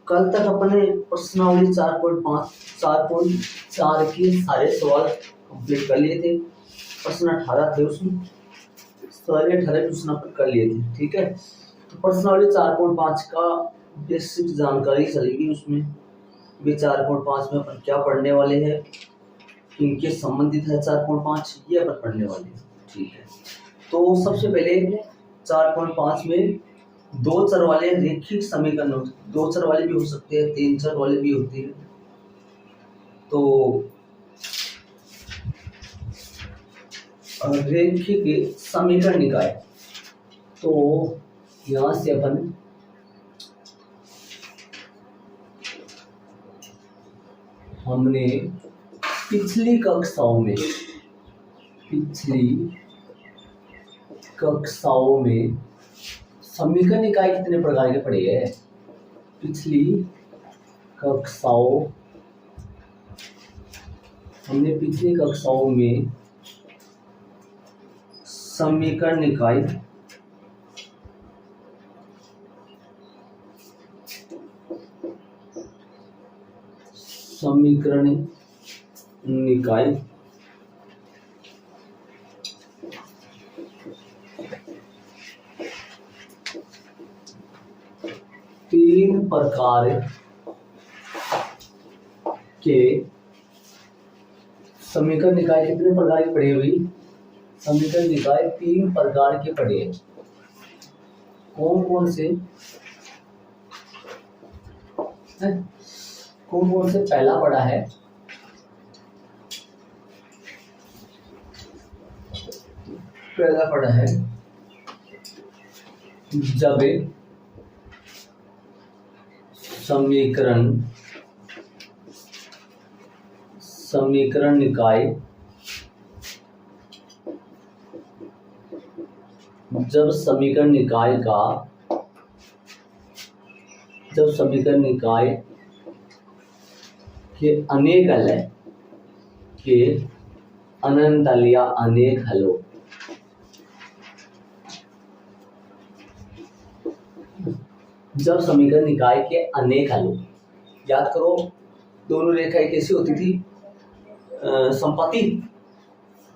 कल तक अपने प्रश्नावली 4.4 के सारे सवाल कंप्लीट कर लिए थे। प्रश्न 18 थे, उसमें सारे 18 प्रश्न अपन कर लिए थे। ठीक है, तो प्रश्नावली 4.5 का बेसिक जानकारी चलेगी उसमें। भी 4.5 में अपन क्या पढ़ने वाले हैं, इनके संबंधित है 4.5, ये अपन पढ़ने वाले हैं। ठीक है, तो सबसे पहले 4.5 में दो चर वाले रेखिक समीकरण, दो चर वाले भी हो सकते हैं, तीन चर वाले भी होते हैं। तो रेखिक समीकरण निकाय, तो यहां से अपन हमने पिछली कक्षाओं में समीकरण निकाय कितने प्रकार के पढ़े हैं। हमने पिछली कक्षाओं में समीकरण निकाय तीन प्रकार के समीकरण निकाय कितने प्रकार के पढ़े हुई, समीकरण निकाय तीन प्रकार के पढ़े हैं। कौन कौन से पहला पढ़ा है, जब समीकरण निकाय के अनेक हल है, के अनंत हल या अनेक हल हो। जब समीकरण निकाय के अनेक हल हो, याद करो दोनों रेखाएं कैसी होती थी,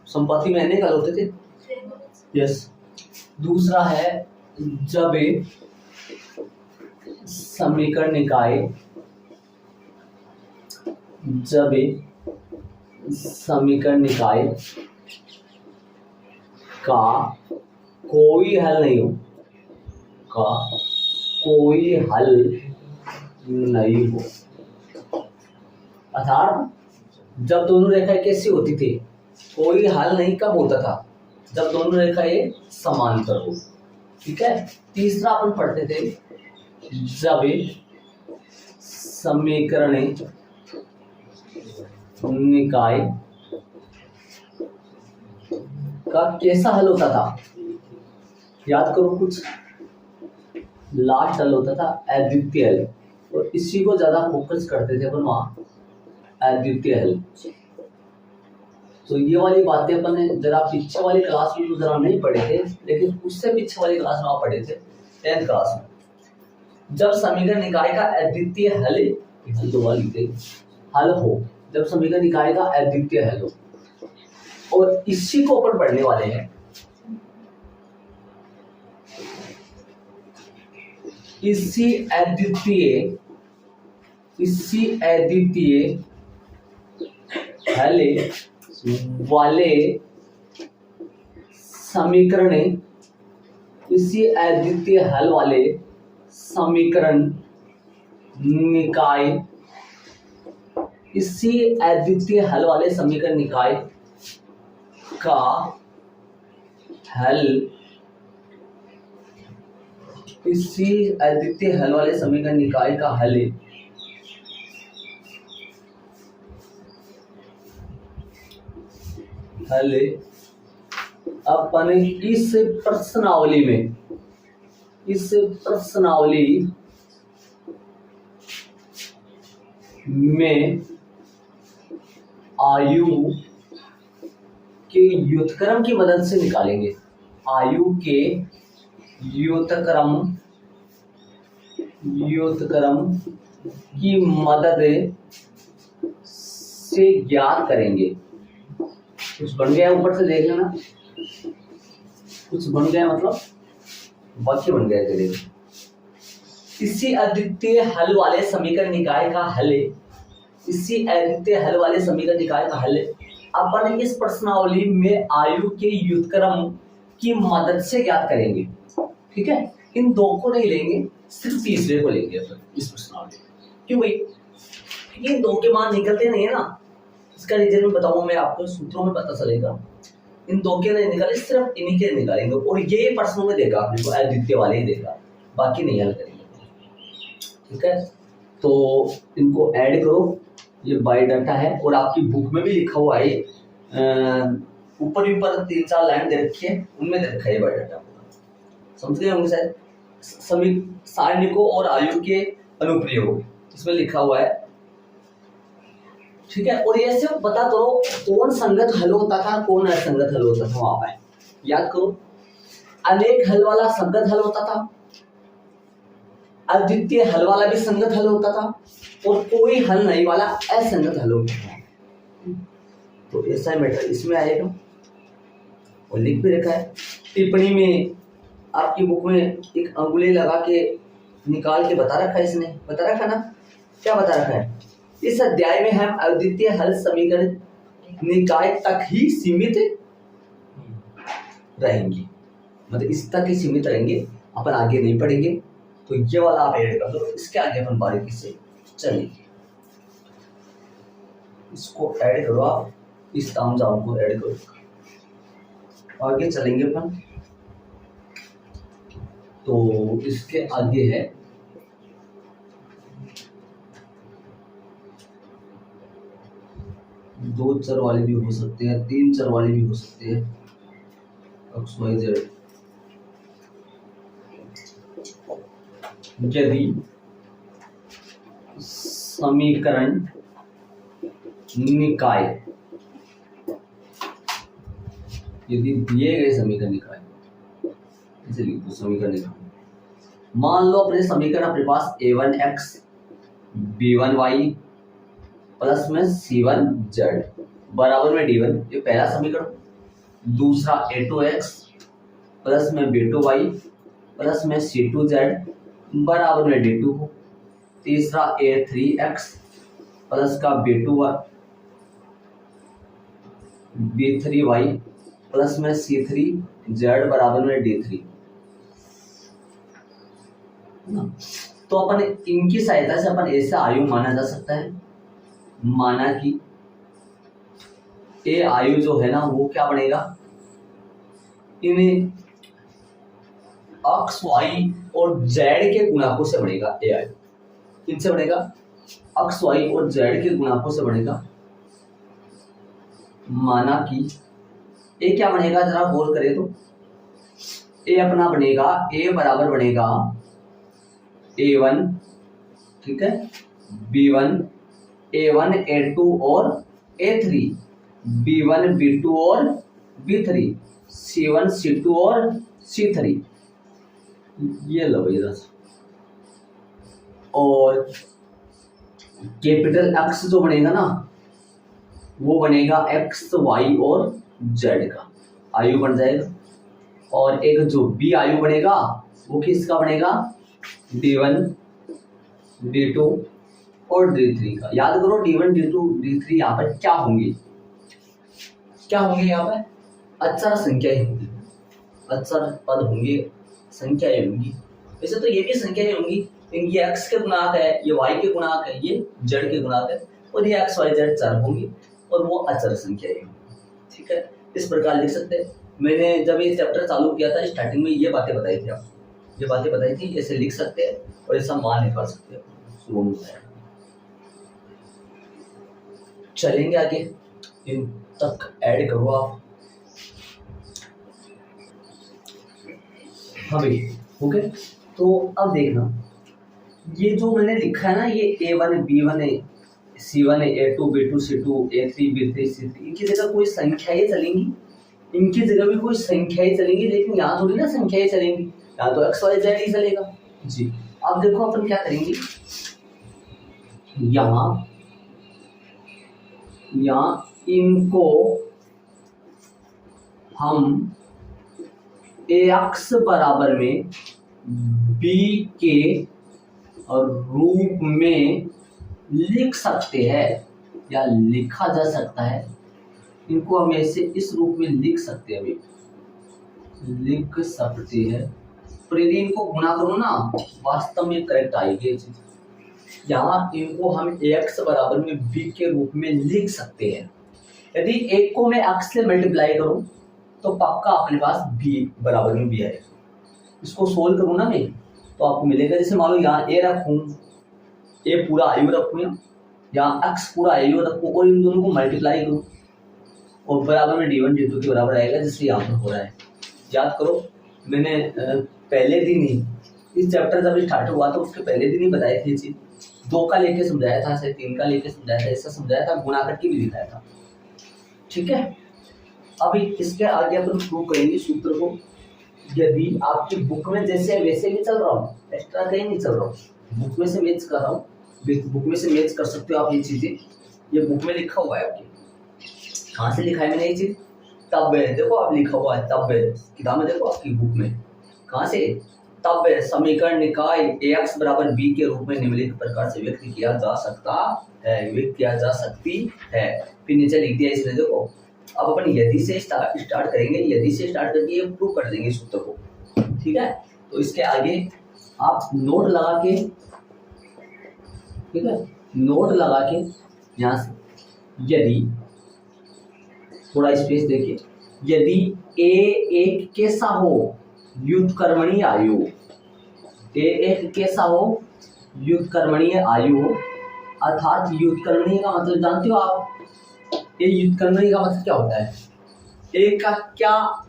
संपाति में अनेक हल होते थे। यस। दूसरा है जब समीकरण निकाय का कोई हल नहीं हो, अर्थात जब दोनों रेखाएं कैसी होती थी, कोई हल नहीं कब होता था, जब दोनों रेखाएं समांतर हो। ठीक है। तीसरा अपन पढ़ते थे जब समीकरण निकाय का कैसा हल होता था, याद करो कुछ लास्ट हल होता था अद्वितीय हल, और इसी को ज्यादा फोकस करते थे अपन वहां, अद्वितीय हल। तो ये वाली बातें अपन जरा पीछे वाली क्लास में तो जरा नहीं पढ़े थे, लेकिन उससे पीछे वाली क्लास में आप पढ़े थे 10th क्लास में। जब समीकरण निकाय का अद्वितीय हल हो, जब समीकरण निकाय का अद्वितीय हल हो, और इसी को अपन पढ़ने वाले हैं। इसी अद्वितीय हल वाले समीकरण निकाय का हल, अपन इस प्रश्नावली में आयु के व्युत्क्रम की मदद से निकालेंगे। आयु के व्युत्क्रम व्युत्क्रम की मदद से ज्ञात करेंगे। कुछ बन गया ऊपर से देख लेना, कुछ बन गया मतलब वाक्य बन गया करेगा। इसी अद्वितीय हल वाले समीकरण निकाय का हल, इसी अद्वितीय हल वाले समीकरण निकाय का हल अपन इस प्रश्नावली में आयु के व्युत्क्रम की मदद से ज्ञात करेंगे। ठीक है, इन दो को नहीं लेंगे, सिर्फ तीसरे को लेंगे अपन इस प्रश्नावली। क्यों भाई? ये दो के मान निकलते नहीं है ना, इसका रीजन मैं बताऊंगा, मैं आपको सूत्रों में पता चलेगा। इन दो के नहीं निकाले, सिर्फ इन्हीं के निकालेंगे, और ये प्रश्नों में देखा आपने को अद्वितीय वाले ही देखा, बाकी नहीं हल करेंगे। ठीक है, तो इनको ऐड करो, ये बायोडाटा है और आपकी बुक में भी लिखा हुआ है, ऊपर भी ऊपर 3-4 लाइन दे रखी है, उनमें दे रखा है बायोडाटा। समझ गए होंगे शायद, सारणिकों और आयु के अनुप्रयोग इसमें लिखा हुआ है। ठीक है, और ये सिर्फ बता दो कौन संगत हल होता था, कौन असंगत हल होता था, वहां पे याद करो। अनेक हल वाला संगत हल होता था, अद्वितीय हल वाला भी संगत हल होता था, और कोई हल नहीं वाला असंगत हल होता था। तो ऐसा मैटर इसमें आएगा, और लिख भी रखा है टिप्पणी में, आपकी बुक में एक अंगुली लगा के निकाल के बता रखा है, इसने बता रखा ना, क्या बता रखा है? इस अध्याय में हम अद्वितीय हल समीकरण निकाय तक ही सीमित रहेंगे, मतलब इस तक ही सीमित रहेंगे, अपन आगे नहीं पढ़ेंगे। तो ये वाला आप ऐड कर दो, इसके आगे अपन बारीकी से चलेंगे। इसको ऐड करो आप, इस तामझाम को ऐड करो, आगे चलेंगे अपन। तो इसके आगे है दो चर वाले भी हो सकते हैं, 3 चर वाले भी हो सकते हैं, एक्स वाई जेड। यदि समीकरण निकाय, यदि दिए गए समीकरण निकाय, इसे लिख दो समीकरण निकाय। मान लो अपने समीकरण अपने पास a1x b1y प्लस में c1z बराबर में d1, ये पहला समीकरण। दूसरा a2x प्लस में b2y प्लस में c2z बराबर में d2 हो। तीसरा a3x प्लस का b3y प्लस में c3z बराबर में d3। तो अपन इनकी सहायता से अपन ऐसा आयु माना जा सकता है, माना कि ए आयु जो है ना वो क्या बनेगा, इन एक्स वाई और जेड के गुणाकों से बनेगा। ए आयु किनसे बनेगा? एक्स वाई और जेड के गुणाकों से बनेगा। माना कि ए क्या बनेगा, जरा गौर करें तो ए अपना बनेगा, ए बराबर बनेगा a1, ठीक है, b1, a1 a2 और a3, b1 b2 और b3, c1 c2 और c3। ये लो भाई रस। और कैपिटल एक्स जो बनेगा ना वो बनेगा एक्स वाई और जेड का आयु बन जाएगा। और एक जो बी आयु बनेगा वो किसका बनेगा, d1 d2 और d3 का। याद करो d1 d2 d3 यहाँ पर क्या होंगे, क्या होंगे, यहाँ पर अचर संख्याएं होंगी, अचर पद होंगे, संख्याएं होंगी। वैसे तो ये भी संख्याएं होंगी, ये x के गुणांक है, ये y के गुणांक है, ये z के गुणांक है, और ये x y z चर होंगी और वो अचर संख्याएं होंगी। ठीक है, इस प्रकार लिख सकते हैं। मैंने जब ये चैप्टर चालू किया था स्टार्टिंग में ये बातें बताई थी, आपको ये बातें बताई थी, ऐसे लिख सकते हैं और ऐसा मान निकाल सकते हैं। शुरू में चलेंगे आगे, इन तक ऐड करो आप। हाँ भाई हो गए। तो अब देखना ये जो मैंने लिखा है ना, ये a1 b1 है, c1 है, a2 b2 c2 a3 b3 c3, इनकी जगह कोई संख्याएं चलेंगी, इनकी जगह भी कोई संख्याएं चलेंगी, लेकिन यहाँ थोड़ी ना संख्याएं चलेंगी, यहाँ तो x y z ही चलेगा जी। अब देखो अपन क्या करेंगे, यहाँ इनको हम ax बराबर में b के रूप में लिख सकते हैं, या लिखा जा सकता है। इनको हम ऐसे इस रूप में लिख सकते हैं, अभी लिख सकते हैं। पर यदि इनको गुणा करो ना, वास्तव में करेक्ट आएगी ये चीज। यहाँ इनको हम ax बराबर में b के रूप में लिख सकते हैं। यदि एक को मैं x से मल्टीप्लाई करूं तो पक्का अपने पास b बराबर में b आएगा। इसको सोल्व करूं ना मैं, तो आपको मिलेगा, जैसे मान लो यहाँ a रखूं, a पूरा आयु रखूं, यहाँ x पूरा आयु रखूं और इन दोनों को मल्टीप्लाई करूं और बराबर में d1 d2 के बराबर आएगा, जिससे यहाँ पर हो रहा है। याद करो, मैंने पहले दिन ही इस चैप्टर जब स्टार्ट हुआ तो उसके पहले दिन ही बताई थी चीज। 2 का लेके समझाया था, ऐसे 3 का लेके समझाया था, ऐसा समझाया था, गुणा करके भी दिखाया था। ठीक है, अभी इसके आगे अपन प्रूव करेंगे सूत्र को। यदि आपकी बुक में जैसे वैसे भी चल रहा हूँ, एक्स्ट्रा कहीं नहीं चल रहा हूँ, बुक में से मैच कर रहा हूँ, बुक में से मैच कर सकते हो आप ये चीजें। ये बुक में लिखा हुआ है आपके, कहाँ से लिखा है मैंने ये चीज, तब देखो आप लिखा हुआ है, तब किताब में देखो आपकी बुक में, कहाँ से, तब समीकरण निकाय ax बराबर b के रूप में निम्नलिखित प्रकार से व्यक्त किया जा सकता है, व्यक्त किया जा सकती है। फिर नीचे लिख दिया इसने, देखो अब अपन यदि से स्टार्ट करेंगे, यदि से स्टार्ट करके ये प्रूव कर देंगे सूत्र को। ठीक है, तो इसके आगे आप नोट लगा के, ठीक है, नोट लगा के यहाँ से, यदि थोड़ा स्पेस देखिए, यदि a एक कैसा हो व्युत्क्रमणीय आयु, a एक कैसा हो व्युत्क्रमणीय आयु, अर्थात व्युत्क्रमणीय का मतलब जानते हो आप, ये व्युत्क्रमणीय का मतलब क्या होता है, ए का क्या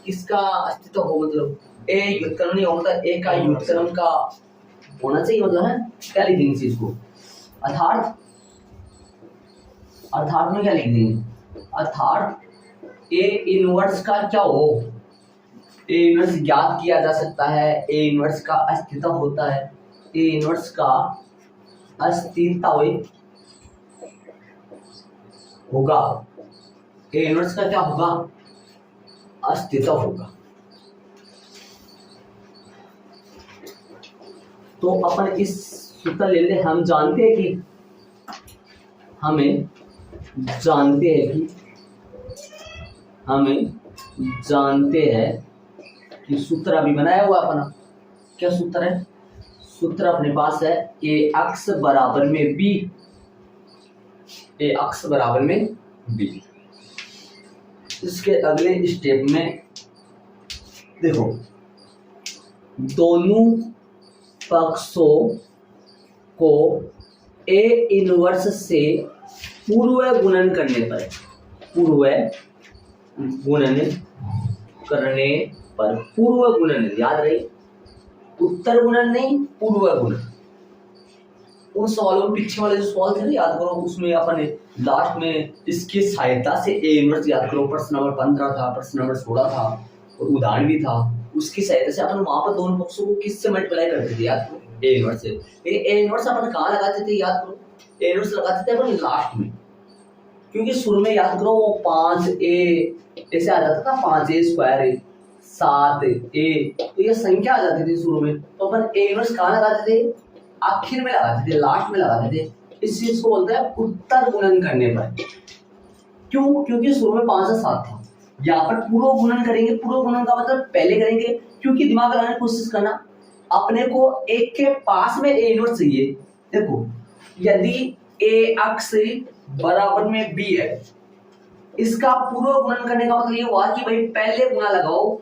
किसका अस्तित्व हो, मतलब ए व्युत्क्रमणीय होता है, ए का व्युत्क्रम का होना चाहिए, मतलब है क्या लिख देंगे इस चीज को, अर्थात में क्या लिख देंगे, अर्थात ए इनवर्स का क्या हो, ए इनवर्स ज्ञात किया जा सकता है, ए इनवर्स का अस्तित्व होता है, ए इनवर्स का अस्तित्व होगा, ए इनवर्स का क्या होगा, अस्तित्व होगा। तो अपन इस सूत्र ले ले, हम जानते हैं कि हमें जानते हैं कि सूत्र अभी बनाया हुआ अपना, क्या सूत्र है, सूत्र अपने पास है ax बराबर में b, ax बराबर में b। इसके अगले स्टेप में देखो, दोनों पक्षों को a इनवर्स से पूर्व गुणन करने पर, पूर्व गुणन याद रहे, उत्तर गुणन नहीं, पूर्व गुणन। उन सवालों में पीछे वाले जो सवाल थे ना, याद करो, उसमें अपन लास्ट में इसकी सहायता से ए इनवर्स याद करो, प्रश्न नंबर 15 था, प्रश्न नंबर 16 था और उदाहरण भी था, उसकी सहायता से अपन वहां पर दोनों पक्षों को किससे मल्टीप्लाई करते थे, याद करो, ए इनवर्स से। ए इनवर्स अपन कहाँ लगाते थे, याद करो, ए इनवर्स लगाते थे अपन लास्ट में, क्योंकि शुरू में याद करो वो 5a ऐसे आ जाता था, 5a स्क्वायर 7a, तो ये संख्या आ जाती थी शुरू में, तो अपन ए इनवर्स कहाँ लगाते थे, आखिर में लगाते थे, लास्ट में लगाते थे। इस चीज को बोलते हैं उत्तर गुणन करने पर। क्यों, क्योंकि शुरू में 5 से 7 था, यहाँ पर पूर्व गुणन करेंगे, पूर्व गुणन का मतलब पहले करेंगे, क्योंकि दिमाग लगाने की कोशिश करना, अपने को एक के पास में ए इनवर्स चाहिए। देखो, यदि ax बराबर में b है, इसका पूर्व गुणन करने का मतलब ये हुआ कि भाई पहले गुणा लगाओ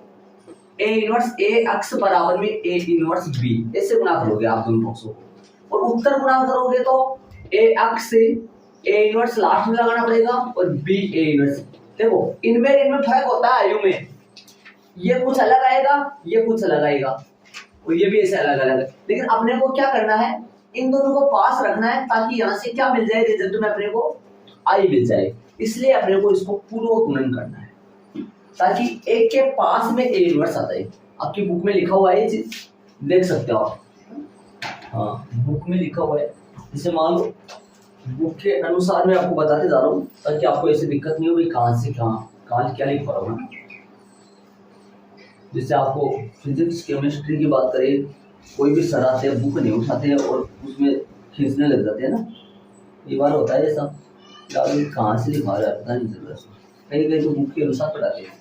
a इनवर्स ax बराबर में a इनवर्स b, ऐसे गुणा करोगे आप दोनों पक्षों को, और उत्तर गुणा करोगे तो ax से a इनवर्स लास्ट में लगाना पड़ेगा और b a इनवर्स। देखो इनमें फर्क होता है आयु में, ये कुछ अलग आएगा, ये कुछ अलग आएगा और ये भी ऐसे अलग अलग है, लेकिन अपने को क्या करना है, इन दोनों को पास रखना है, ताकि यहाँ से क्या मिल जाए, रिजल्ट में अपने को आई मिल जाए। इसलिए अपने को इसको पूर्व गुणन करना है, ताकि एक के पास में ए इनवर्स आता है। आपकी बुक में लिखा हुआ है ये चीज, देख सकते हो आप, हाँ बुक में लिखा हुआ है। जैसे मान लो बुक के अनुसार मैं आपको बताते जा रहा हूँ ताकि आपको ऐसी दिक्कत नहीं हो भाई कहाँ से कहाँ क्या लिखा रहा हूँ। जैसे आपको फिजिक्स केमिस्ट्री की बात करें, कोई भी सर आते हैं बुक नहीं उठाते हैं और उसमें खींचने लग जाते हैं ना, ये बार होता है ऐसा, कहाँ से लिखा रहा है पता नहीं चल रहा। कहीं कहीं तो बुक के अनुसार पढ़ाते हैं,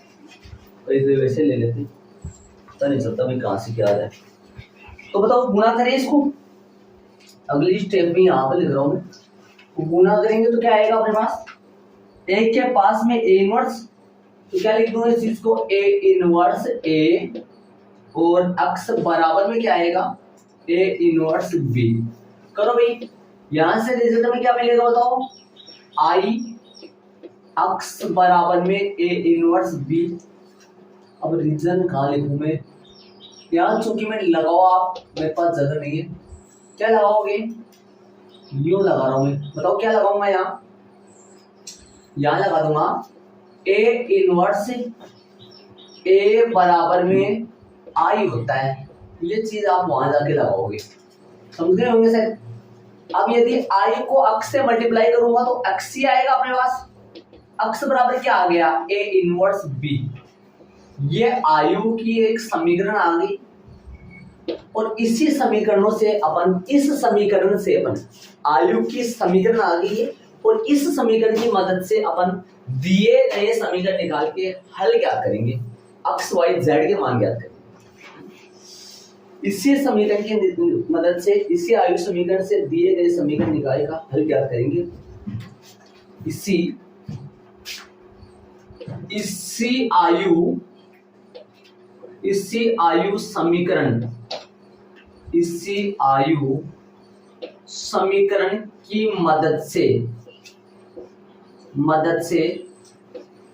कहीं कहीं वैसे ले लेते, पता नहीं चलता भाई कहाँ से क्या आ रहा है। तो बताओ गुणा करें इसको, अगली स्टेप में यहाँ पर लिख रहा हूँ मैं, तो गुणा करेंगे तो क्या आएगा अपने पास, एक के पास में ए इनवर्स, तो क्या लिख दूंगा इस चीज को, ए इनवर्स ए, और अक्स बराबर में क्या आएगा, ए इनवर्स बी। करो भाई, यहां से रिजल्ट में क्या मिलेगा बताओ, आई अक्स बराबर में ए इनवर्स बी। अब रीजन कहाँ लिखूं मैं, यहाँ चूंकि मैं लगाओ आप, मेरे पास जगह नहीं है, क्या लगाओगे, यूं लगा रहा हूं मैं, बताओ क्या लगाऊंगा यहाँ लगा दूंगा ए इनवर्स ए बराबर में आई होता है, ये चीज आप वहां जाके लगाओगे, समझ गए होंगे सर। अब यदि आई को अक्स से मल्टीप्लाई करूंगा तो अक्स ही आएगा अपने पास, अक्स बराबर क्या आ गया, ए इनवर्स बी। ये आयु की एक समीकरण आ गई, और इसी समीकरणों से अपन, इस समीकरण से अपन आयु की समीकरण आ गई है, और इस समीकरण की मदद से अपन दिए गए समीकरण निकाल के हल ज्ञात करेंगे, एक्स वाई जेड के मान ज्ञात करेंगे। इसी समीकरण की मदद से, इसी आयु समीकरण से दिए गए समीकरण निकाल का हल ज्ञात करेंगे। इसी आयु समीकरण, इसी आयु समीकरण की मदद से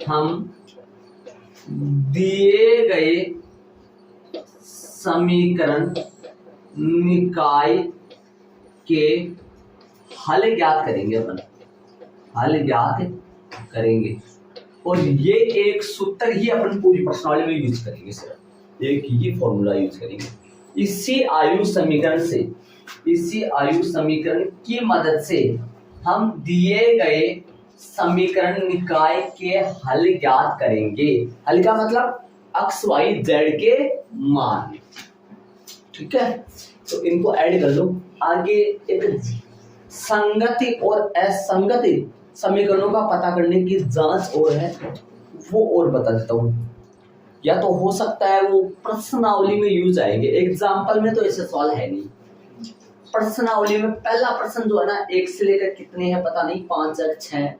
हम दिए गए समीकरण निकाय के हल ज्ञात करेंगे, अपन हल ज्ञात करेंगे। और ये एक सूत्र ही अपन पूरी प्रश्नावली में यूज करेंगे सर, एक ही फॉर्मूला यूज करेंगे। इसी आयु समीकरण की मदद से हम दिए गए समीकरण निकाय के हल ज्ञात करेंगे। हल का मतलब एक्स वाई जेड के मान, ठीक है। तो इनको ऐड कर लो। आगे एक संगति और असंगति समीकरणों का पता करने की जांच और है, वो और बता देता हूं। या तो हो सकता है वो प्रश्नावली में यूज आएंगे, एग्जाम्पल में तो ऐसे सवाल है नहीं। प्रश्नावली में पहला प्रश्न जो है ना, 1 से लेकर कितने हैं पता नहीं, 5 या 6,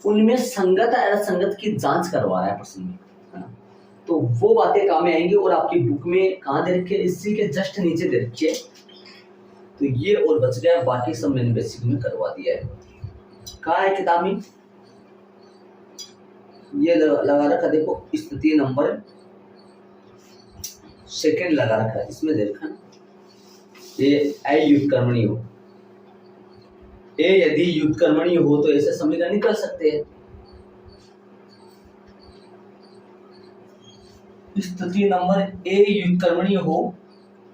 उनमें संगत और असंगत की जांच करवा रहा है प्रश्न में, है ना। तो वो बातें काम में आएंगी, और आपकी बुक में कहाँ दे रखी है, इसी के जस्ट नीचे दे रखी है। तो ये और बच गया, बाकी सब मैंने बेसिक में करवा दिया है। कहाँ है किताब में, ये लगा रखा, देखो स्थिति नंबर 2 लगा रखा है, इसमें देखा ना, ये ए व्युत्क्रमणीय हो, ए यदि व्युत्क्रमणीय हो तो ऐसे समीकरण निकल सकते हैं। स्थिति नंबर ए व्युत्क्रमणीय हो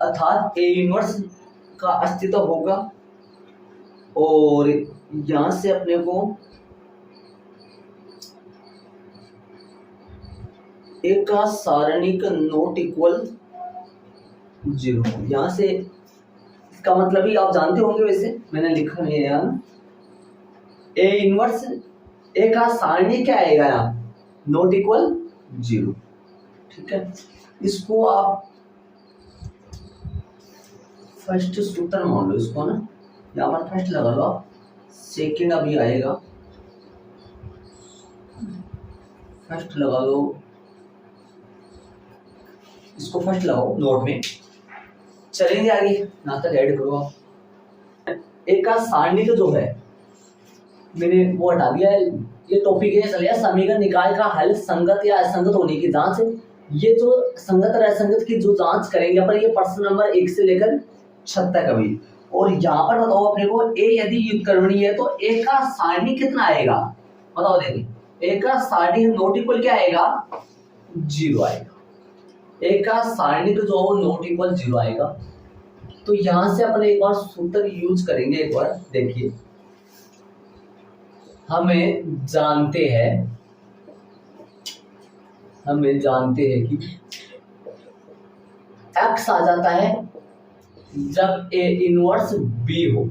अर्थात ए इनवर्स का अस्तित्व होगा, और यहां से अपने को ए का सारणिक नॉट इक्वल 0, यहां से इसका मतलब ही आप जानते होंगे, वैसे मैंने लिखा नहीं है यहाँ, ए इनवर्स ए का सारणी क्या आएगा यहाँ, नॉट इक्वल 0, ठीक है। इसको आप फर्स्ट सूत्र मान लो इसको ना, यहाँ पर फर्स्ट लगा लो आप, सेकंड अभी आएगा, फर्स्ट लगा लो, इसको फर्स्ट लगाओ नोट में, चलेंगे आगे, यहाँ तक ऐड करो आप। एक का सारणिक जो है मैंने वो हटा दिया है, ये टॉपिक है चलिए समीकरण निकाय का हल संगत या असंगत होने की जांच। ये जो संगत और असंगत की जो जांच करेंगे अपन, ये प्रश्न नंबर 1 से लेकर 6 तक अभी। और यहाँ पर बताओ अपने को, ए यदि व्युत्क्रमणीय है तो ए का सारणी कितना आएगा बताओ, देखिए ए का सारणी नॉट इक्वल क्या आएगा, 0 आएगा, ए का सारणिक जो हो नॉट इक्वल 0 आएगा। तो यहां से अपन एक बार सूत्र यूज करेंगे। एक बार देखिए, हमें जानते हैं कि x आ जाता है जब a इनवर्स b हो।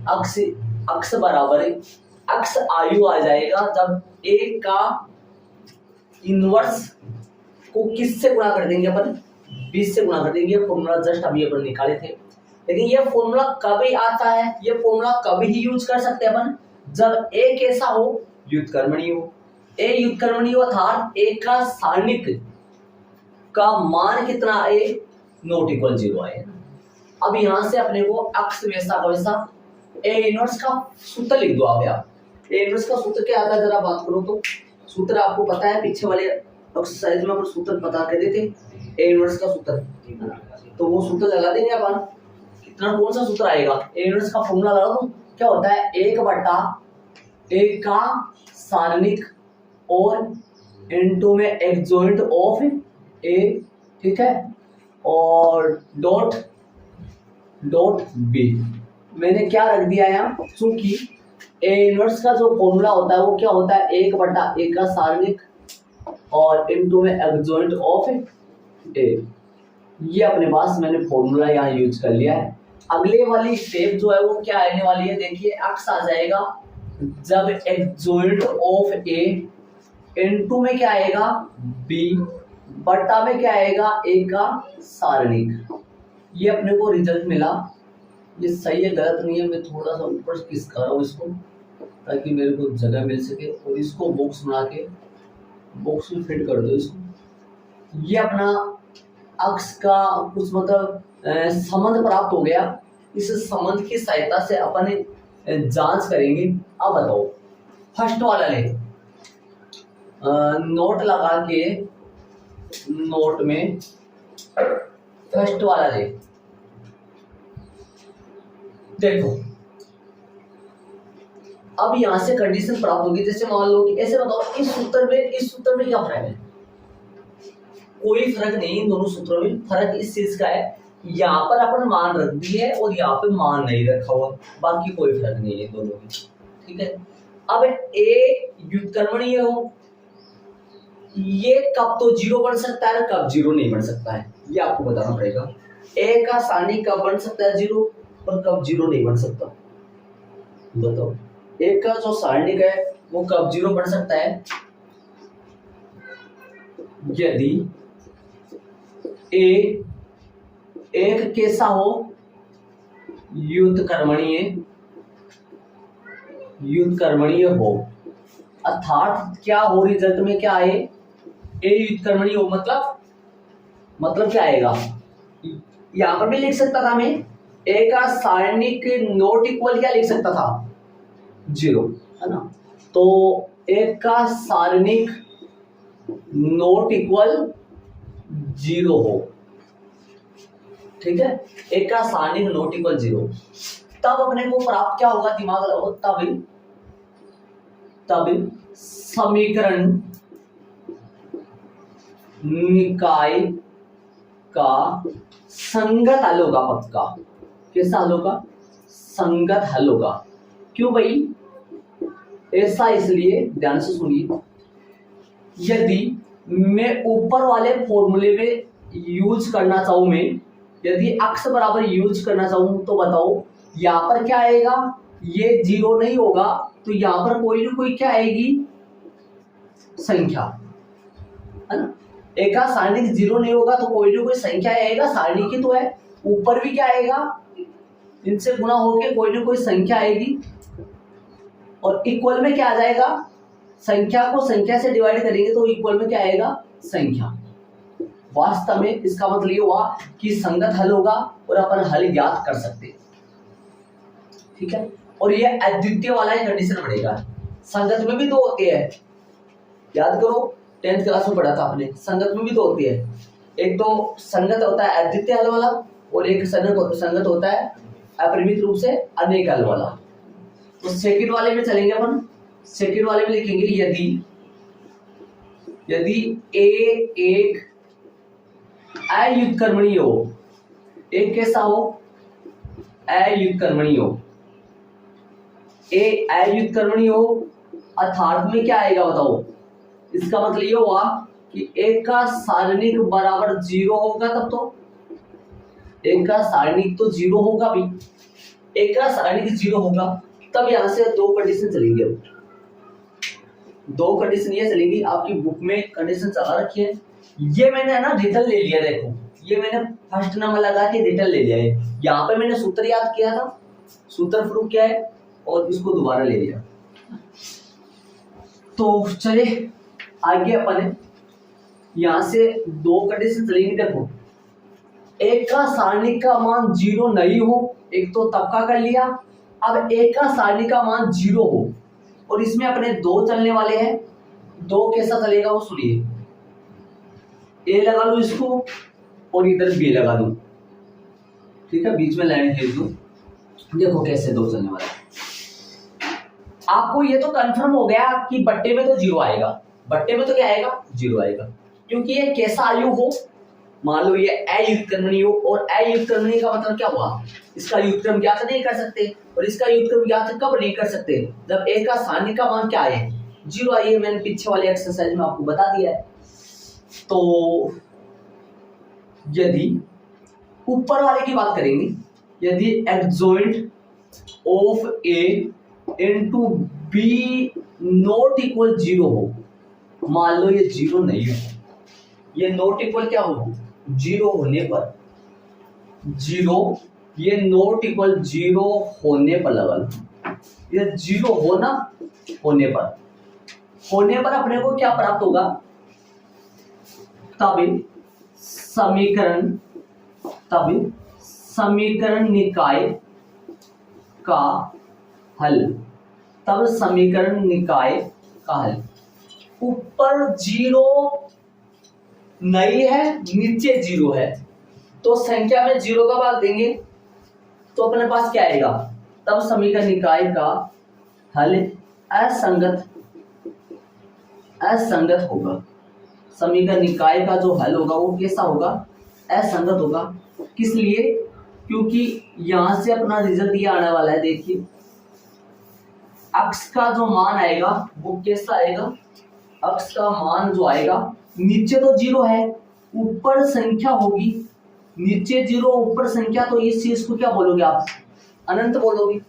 अक्स बराबर है x आयु आ जाएगा जब a का इनवर्स को किससे गुणा कर देंगे अपन, 20 से गुणा कर देंगे। ये फॉर्मूला जस्ट अभी अपन निकाले थे। लेकिन ये फॉर्मूला कभी आता है, ये फॉर्मूला कभी ही यूज कर सकते हैं अपन जब a कैसा हो, व्युत्क्रमणीय हो। a व्युत्क्रमणीय हो अर्थात a का सारणिक का मान कितना आए, नॉट इक्वल 0 आए। अब यहां से अपने को अक्स वैसा का वैसा a इनवर्स का सूत्र लिख दो। आप a इनवर्स का सूत्र क्या आता है जरा बात करो तो। सूत्र आपको पता है, पीछे वाले एक्सरसाइज में अपन सूत्र बता के देते a इनवर्स का सूत्र, तो वो सूत्र लगा देंगे अपन। कितना, कौन सा सूत्र आएगा, a इनवर्स का फॉर्मूला लगा दो। क्या होता है, 1/a का सारणिक और इनटू में एडजॉइंट ऑफ a, ठीक है, और डॉट b। मैंने क्या रख दिया यहाँ, चूंकि a इनवर्स का जो फॉर्मूला होता है वो क्या होता है, 1/a का सारणिक और इनटू में एडजॉइंट ऑफ a। ये अपने पास मैंने फॉर्मूला यहाँ यूज कर लिया है। अगले वाली स्टेप जो है वो क्या आने वाली है, देखिए x आ जाएगा जब एडजॉइंट ऑफ a, इनटू में क्या आएगा b, बटा में क्या आएगा a का सारणिक। ये अपने को रिजल्ट मिला। ये सही है गलत नहीं है, मैं थोड़ा सा ऊपर किस कर रहा हूँ इसको ताकि मेरे को जगह मिल सके, और इसको बॉक्स बना के बॉक्स में फिट कर दो इसको। ये अपना अक्स का कुछ मतलब संबंध प्राप्त हो गया। इस संबंध की सहायता से अपन जांच करेंगे। अब बताओ, फर्स्ट वाला ले, नोट लगा के नोट में फर्स्ट वाला ले। देखो अब यहां से कंडीशन प्राप्त होगी। जैसे मान लो कि ऐसे बताओ, इस सूत्र में क्या फर्क है, कोई फर्क नहीं। इन दोनों सूत्रों में फर्क इस चीज का है, यहाँ पर अपन मान रख दी है और यहाँ पे मान नहीं रखा हुआ, बाकी कोई फर्क नहीं है दोनों में, ठीक है। अब a व्युत्क्रमणीय हो, ये कब तो 0 बन सकता है, कब 0 नहीं बन सकता है, ये आपको बताना पड़ेगा। a का सारणिक कब बन सकता है 0 और कब 0 नहीं बन सकता, बताओ। a का जो सारणिक है वो कब 0 बन सकता है, यदि a एक कैसा हो, व्युत्क्रमणीय हो, अर्थात क्या हो, रिजल्ट में क्या आए, a व्युत्क्रमणीय हो। मतलब क्या आएगा, यहां पर भी लिख सकता था मैं, a का सारणिक नॉट इक्वल क्या लिख सकता था, 0, है ना। तो a का सारणिक नॉट इक्वल 0 हो, ठीक है, एक का सारणिक नॉट इक्वल 0, तब अपने को प्राप्त क्या होगा, दिमाग लगाओ, तब समीकरण निकाय का संगत हल होगा, पक्का। कैसा हल होगा, संगत हल होगा। क्यों भाई, ऐसा इसलिए, ध्यान से सुनिए, यदि मैं ऊपर वाले फॉर्मूले में यूज करना चाहूं, मैं यदि अक्स बराबर यूज करना चाहूं तो बताओ यहां पर क्या आएगा, ये 0 नहीं होगा तो यहां पर कोई ना कोई क्या आएगी, संख्या, है ना। एक का सारणिक 0 नहीं होगा तो कोई ना कोई संख्या आएगा, सारणिक ही तो है। ऊपर भी क्या आएगा, इनसे गुणा होके कोई ना कोई संख्या आएगी, और इक्वल में क्या आ जाएगा, संख्या को संख्या से डिवाइड करेंगे तो इक्वल में क्या आएगा, संख्या। वास्तव में इसका मतलब ये हुआ कि संगत हल होगा और अपन हल ज्ञात कर सकते, ठीक है। और ये अद्वितीय वाला ही कंडीशन बढ़ेगा। संगत में भी 2 होते हैं, याद करो 10th क्लास में पढ़ा था आपने, संगत में भी 2 होती है। एक तो संगत होता है अद्वितीय हल वाला, और एक संगत होता है अपरिमित रूप से अनेक हल वाला। तो सेकंड वाले में चलेंगे अपन। सेकंड वाले में लिखेंगे, यदि a एक अयुत्क्रमणीय हो, एक कैसा हो, अयुत्क्रमणीय हो, ए अयुत्क्रमणीय हो, अर्थात में क्या आएगा बताओ, इसका मतलब ये हुआ कि एक का सारणिक बराबर 0 होगा, तब तो एक का सारणिक तो 0 होगा भी, एक का सारणिक 0 होगा, तब यहां से दो कंडीशन चलेंगी। अब दो कंडीशन ये चलेगी, आपकी बुक में कंडीशन चला रखी है, ये मैंने है ना रिटर्न ले लिया, देखो ये मैंने फर्स्ट नंबर लगा के रिटर्न ले लिया है, यहाँ पे मैंने सूत्र याद किया था, सूत्र प्रूफ किया है और इसको दोबारा ले लिया। तो चलिए आगे अपन यहां से दो कंडीशन चलेंगी। देखो एक का सारणिक का मान 0 नहीं हो, एक तो तब का कर लिया, अब एक का सारणिक का मान 0 हो और इसमें अपने दो चलने वाले हैं, दो कैसा चलेगा वो सुनिए, ए लगा लो इसको और इधर बी लगा दो, ठीक है, बीच में लाइन खींच दो, देखो कैसे दो चलने वाले। आपको ये तो कंफर्म हो गया कि बट्टे में तो 0 आएगा, बट्टे में तो क्या आएगा, 0 आएगा, क्योंकि ये कैसा आयु हो, मान लो ये अयुत्क्रमणीय हो, और अयुत्क्रमणीय का मतलब क्या हुआ, इसका युत्क्रम ज्ञात नहीं कर सकते, और इसका युत्क्रम ज्ञात कब नहीं कर सकते, जब ए का सारणिक का मान क्या है, 0 आई, मैंने पीछे वाले एक्सरसाइज में आपको बता दिया है। तो यदि ऊपर वाले की बात करेंगे, यदि adjoint of A into B not equal 0 हो, मान लो ये 0 नहीं हो, ये नॉट इक्वल क्या हो, 0 होने पर, 0 ये नॉट इक्वल 0 होने पर लगा लो, ये 0 होना होने पर अपने को क्या प्राप्त होगा, तब समीकरण निकाय का हल, तब समीकरण निकाय का हल, ऊपर 0 नहीं है, नीचे 0 है, तो संख्या में 0 का भाग देंगे तो अपने पास क्या आएगा, तब समीकरण निकाय का हल असंगत होगा। समीकरण निकाय का जो हल होगा वो कैसा होगा, असंगत होगा। किस लिए, क्योंकि यहां से अपना रिजल्ट ये आने वाला है, देखिए अक्ष का जो मान आएगा वो कैसा आएगा, अक्ष का मान जो आएगा, नीचे तो 0 है, ऊपर संख्या होगी, नीचे 0 ऊपर संख्या, तो इस चीज को क्या बोलोगे आप, अनंत बोलोगे,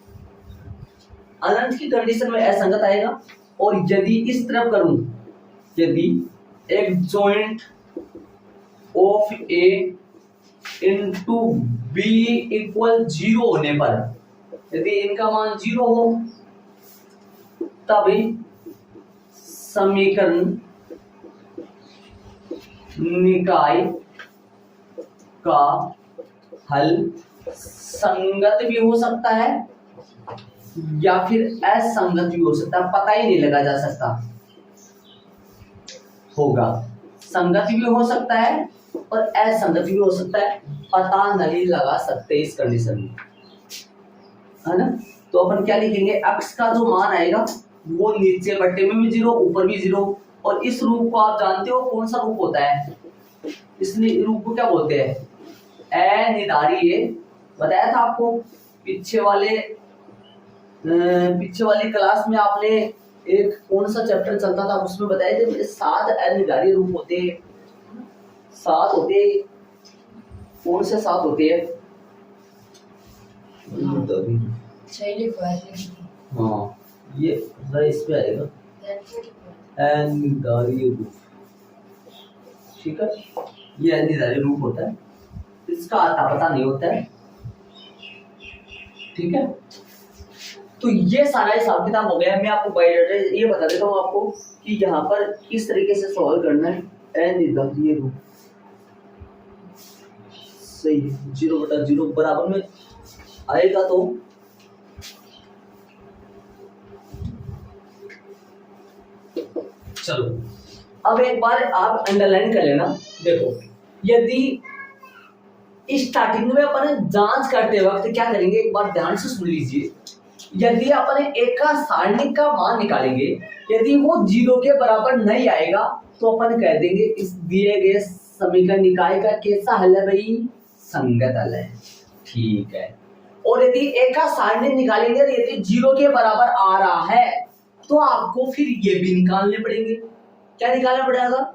अनंत की कंडीशन में असंगत आएगा। और यदि इस तरफ करूं, यदि adjoint of A into B equal 0 होने पर, यदि इनका मान 0 हो, तभी समीकरण निकाय का हल संगत भी हो सकता है या फिर असंगत भी हो सकता है, पता ही नहीं लगा जा सकता, होगा संगत भी हो सकता है और असंगत भी हो सकता है, पता नहीं लगा सकते इस कंडीशन में, है ना। तो अपन क्या लिखेंगे, अक्ष का जो मान आएगा वो नीचे बट्टे में भी 0, ऊपर भी 0, और इस रूप को आप जानते हो कौन सा रूप होता है, इस रूप को क्या बोलते हैं, अनिर्धारीय, बताया था आपको पीछे वाली क्लास में, आपने एक कौन सा चैप्टर चलता था उसमें बताए थे 7 अनिर्धारीय रूप होते हैं, 7 होते, कौन से 7 होते हैं, हाँ ये इस पे आएगा अनिर्धारीय रूप, ठीक है, ये अनिर्धारीय रूप होता है, इसका आता पता नहीं होता है, ठीक है। तो ये सारा हिसाब किताब हो गया। मैं आपको बायोडाटा ये बता देता हूँ आपको कि यहाँ पर किस तरीके से सॉल्व करना है, अनिर्धारीय रूप, सही 0/0 बराबर में आएगा, तो चलो अब एक बार आप अंडरलाइन कर लेना। देखो यदि स्टार्टिंग में अपन जांच करते वक्त क्या करेंगे, एक बार ध्यान से सुन लीजिए, यदि अपन एक का सारणिक का मान निकालेंगे, यदि वो 0 के बराबर नहीं आएगा तो अपन कह देंगे इस दिए गए समीकरण निकाय का कैसा हल है भाई? संगत हल है। ठीक है। और यदि एक का सारणी निकालेंगे, यदि 0 के बराबर आ रहा है तो आपको फिर ये भी निकालने पड़ेंगे। क्या निकालना पड़ेगा?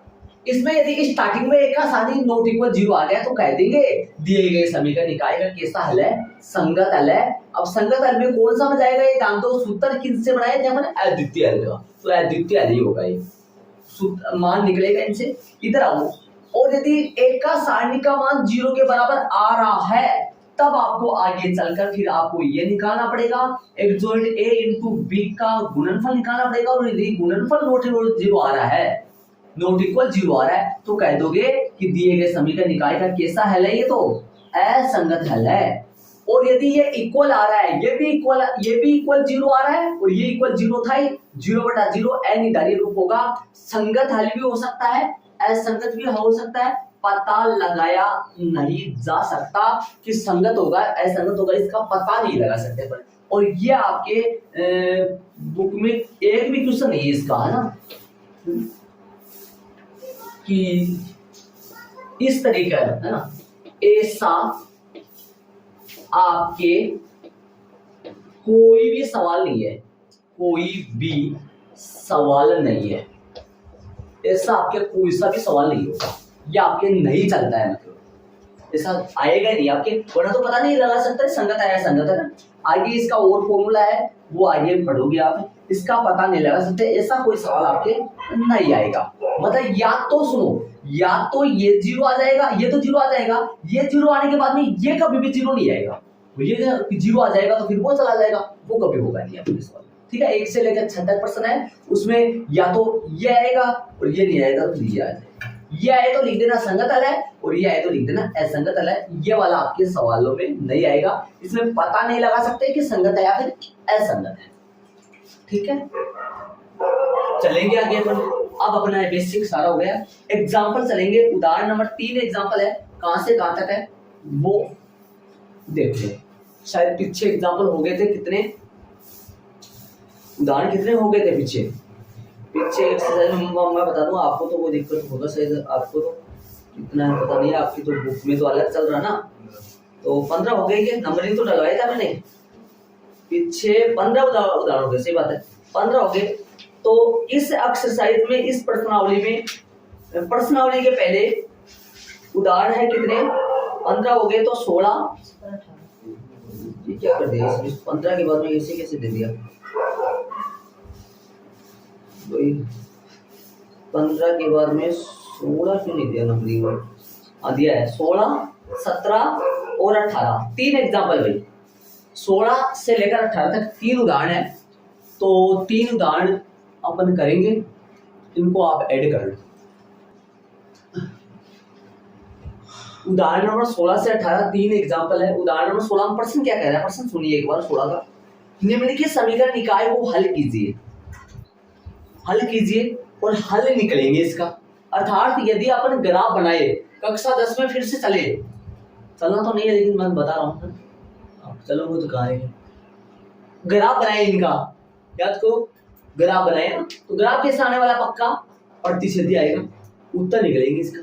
इसमें यदि स्टार्टिंग में एक का सारणी नॉट इक्वल 0 आ गया तो कह देंगे दिए गए समीकरण निकाय का कैसा हल है? संगत हल है। अब संगत हल में कौन सा बन जाएगा? ये जान दो सूत्र किससे बनाया थे अपन? अद्वितीय हल का। तो अद्वितीय हल ही होगा ये, मान निकलेगा इनसे। इधर आओ। और यदि एक का सारणी का मान 0 के बराबर आ रहा है तब आपको आगे चलकर फिर आपको ये निकालना पड़ेगा, एक्सोइड a इंटू बी का गुणनफल निकालना पड़ेगा। और यदि गुणनफल नॉट इक्वल 0 आ रहा है, नॉट इक्वल 0 आ रहा है तो कह दोगे कि दिए गए समीकरण निकाय का कैसा हल है? ये तो असंगत हल है। और यदि ये इक्वल आ रहा है, ये भी इक्वल 0 आ रहा है और ये इक्वल 0 था, 0/0 अनिर्धारित रूप होगा। संगत हल भी हो सकता है, असंगत भी हो सकता है, पता लगाया नहीं जा सकता कि संगत होगा असंगत होगा, इसका पता नहीं लगा सकते पर। और ये आपके बुक में एक भी क्वेश्चन नहीं है इसका, है ना, कि इस तरीके है ना, ऐसा आपके कोई भी सवाल नहीं है, कोई भी सवाल नहीं है, ऐसा आपके कोई सा भी सवाल नहीं होगा, ये आपके नहीं चलता है, मतलब ऐसा आएगा नहीं आपके, वरना तो पता नहीं लगा सकता संगत आया संगत है ना। आगे इसका और फॉर्मूला है वो आगे पढ़ोगे आप, इसका पता नहीं लगा सकते, ऐसा कोई सवाल आपके नहीं आएगा। मतलब या तो सुनो, या तो ये 0 आ जाएगा, ये तो 0 आ जाएगा, ये 0 आने के बाद में ये कभी भी 0 नहीं आएगा, ये 0 आ जाएगा तो फिर वो चला जाएगा, वो कभी होगा नहीं आपके सवाल। ठीक है, 1 से लेकर 6 तक प्रश्न है, उसमें या तो ये आएगा और ये नहीं आएगा तो ये आ जाएगा, ये आए तो लिख देना संगत हल है और ये आए तो लिख देना असंगत हल है। ये वाला आपके सवालों में नहीं आएगा, इसमें पता नहीं लगा सकते कि संगत है या फिर असंगत है। ठीक है, चलेंगे आगे अपन। अब अपना बेसिक सारा हो गया, एग्जाम्पल चलेंगे। उदाहरण नंबर 3 एग्जाम्पल है, कहां से कहां तक है वो देखते। शायद पीछे एग्जाम्पल हो गए थे, कितने उदाहरण कितने हो गए थे पीछे एक्सरसाइज में मैं बता दूं आपको, तो कोई दिक्कत होगा शायद आपको, तो कितना है पता नहीं, आपकी तो बुक में तो अलग चल रहा ना, तो 15 हो गए, नंबरिंग तो डलवाया था मैंने पीछे, 15 उदाहरण हो गए, सही बात है 15 हो गए। तो इस एक्सरसाइज में, इस प्रश्नावली में, प्रश्नावली के पहले उदाहरण है कितने, 15 हो गए, तो 16 ये क्या कर दिया, 15 के बाद में ऐसे कैसे दे दिया, 15 के बाद में 16 क्यों नहीं दिया नंबरिंग में, दिया है 16, 17 और 18, 3 एग्जाम्पल भाई, 16 से लेकर 18 तक 3 उदाहरण है। तो 3 उदाहरण अपन करेंगे, इनको आप ऐड कर लो। उदाहरण नंबर 16 से 18 3 एग्जाम्पल है। उदाहरण नंबर 16 में प्रश्न क्या कह रहा है, प्रश्न सुनिए एक बार 16 का। निम्नलिखित समीकरण निकाय को हल कीजिए, हल कीजिए और हल निकलेंगे इसका। अर्थात यदि अपन ग्राफ बनाए, कक्षा 10 में फिर से चलना तो नहीं है लेकिन मैं बता रहा हूँ, चलो वो तो कहा है, ग्राफ बनाए इनका, याद करो ग्राफ बनाए ना, तो ग्राफ कैसे आने वाला, पक्का प्रतिशत आएगा, उत्तर निकलेंगे इसका।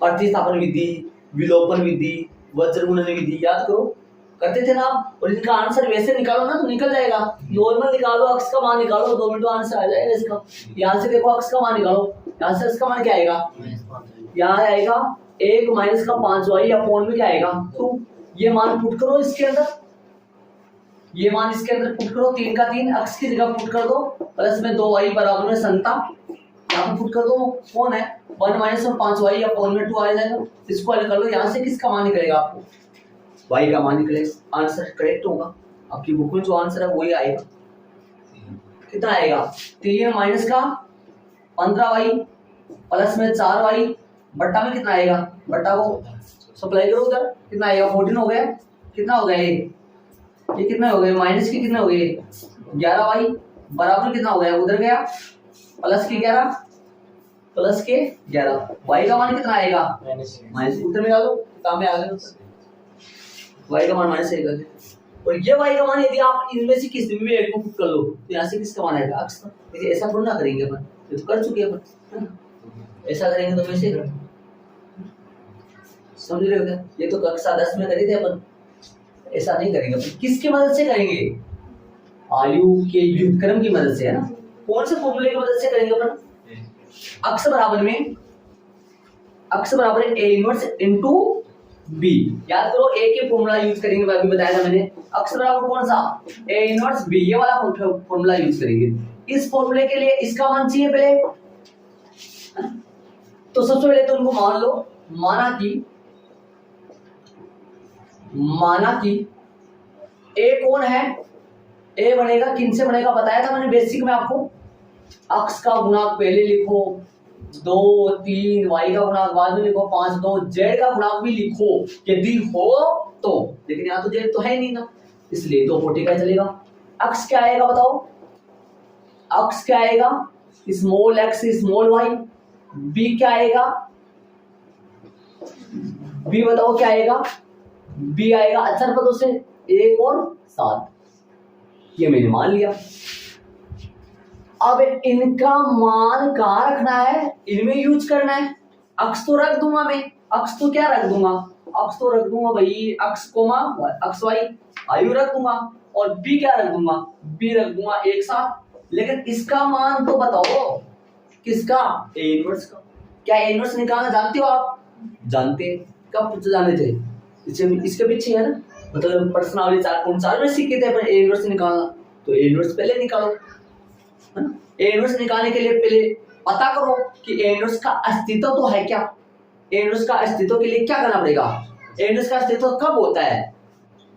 प्रतिस्थापन विधि, विलोपन विधि, वज्र गुणन विधि याद करो, करते थे ना आप, और इनका आंसर वैसे निकालो ना तो निकल जाएगा। नॉर्मल निकालो, अक्स का मान निकालो, 2 मिनट में आंसर आ जाएगा इसका। यहाँ से देखो अक्स का मान निकालो, यहाँ से इसका मान क्या आएगा, यहाँ आएगा 1 माइनस का 5y अपॉन में क्या आएगा 2। ये मान पुट करो इसके अंदर, ये मान इसके अंदर पुट करो, 3 का 3 अक्स की जगह पुट कर दो, प्लस में 2y बराबर में 7, यहाँ पे पुट कर दो, कौन है 1 माइनस में 5y अपॉन में 2 आ जाएगा। इसको हल कर लो, यहाँ से किसका मान निकलेगा, आपको y का मान निकलेगा, आंसर करेक्ट होगा। आपकी बुक में जो आंसर है वही आएगा। कितना आएगा, 3 माइनस का 15y प्लस में 4y बट्टा में कितना आएगा, बट्टा को सप्लाई करो उधर, कितना आएगा 14 हो गया। कितना हो गया ये कितना हो गया, माइनस के कितने हो गए 11y बराबर कितना हो गया, उधर गया प्लस के 11 प्लस के 11, y का मान कितना आएगा माइनस, उत्तर में डालो, काम में आ गया y का मान माइनस 1 है। और ये y का मान यदि आप इनमें से किसी भी एक को पुट कर लो तो यहाँ से किसका मान आएगा, अक्स का। ऐसा थोड़ा ना करेंगे अपन, ये तो कर चुके हैं अपन, ऐसा करेंगे तो वैसे समझ रहे हो क्या? ये तो कक्षा 10 में करे थे अपन, ऐसा नहीं करेंगे अपन। किसकी मदद से करेंगे? आयु के व्युत्क्रम की मदद से, है ना। कौन से फॉर्मूले की मदद से करेंगे अपन? अक्स बराबर में, अक्स बराबर है ए इनवर्स इनटू बी। याद करो ए के फॉर्मूला यूज करेंगे, मैं अभी बताया था मैंने। अक्स बराबर कौन सा? ए इनवर्स बी, ये वाला फॉर्मूला यूज करेंगे। इस फॉर्मूले के लिए इसका मान चाहिए पहले, तो सबसे पहले तो उनको मान लो, माना कि ए कौन है? ए बनेगा किन से बनेगा? बताया था मैंने बेसिक में आपको। अक्स का गुणांक पहले लिखो 2 3, वाई का गुणांक बाद में लिखो 5 2, जेड का गुणांक भी लिखो यदि हो तो, लेकिन यहाँ तो जेड तो है नहीं ना, इसलिए 240 का चलेगा। अक्स क्या आएगा बताओ? अक्स क्या आएगा? Small x small y. B क्या आएगा? बी बताओ क्या आएगा? बी आएगा अचर पदों से 1 और 7, ये मैंने मान लिया। अब इनका मान कहाँ रखना है? इनमें यूज करना है। अक्स तो रख दूंगा मैं, अक्स तो क्या रख दूंगा? अक्स तो रख दूंगा भाई अक्स कोमा अक्स वाई, आयु रख दूंगा, और बी क्या रख दूंगा? बी रख दूंगा एक साथ। लेकिन इसका मान तो बताओ, किसका? ए इनवर्स का। क्या ए इनवर्स निकालना जानते हो आप? जानते? कब जाने थे? इसके पीछे है ना, मतलब पर्सनालिटी 4.4 में सीखे थे अपन ए इनवर्स निकालना, तो ए इनवर्स पहले निकालो, है ना। ए इनवर्स निकालने के लिए पहले पता करो कि ए इनवर्स का अस्तित्व तो है क्या। ए इनवर्स का अस्तित्व के लिए क्या करना पड़ेगा? ए इनवर्स का अस्तित्व कब होता है?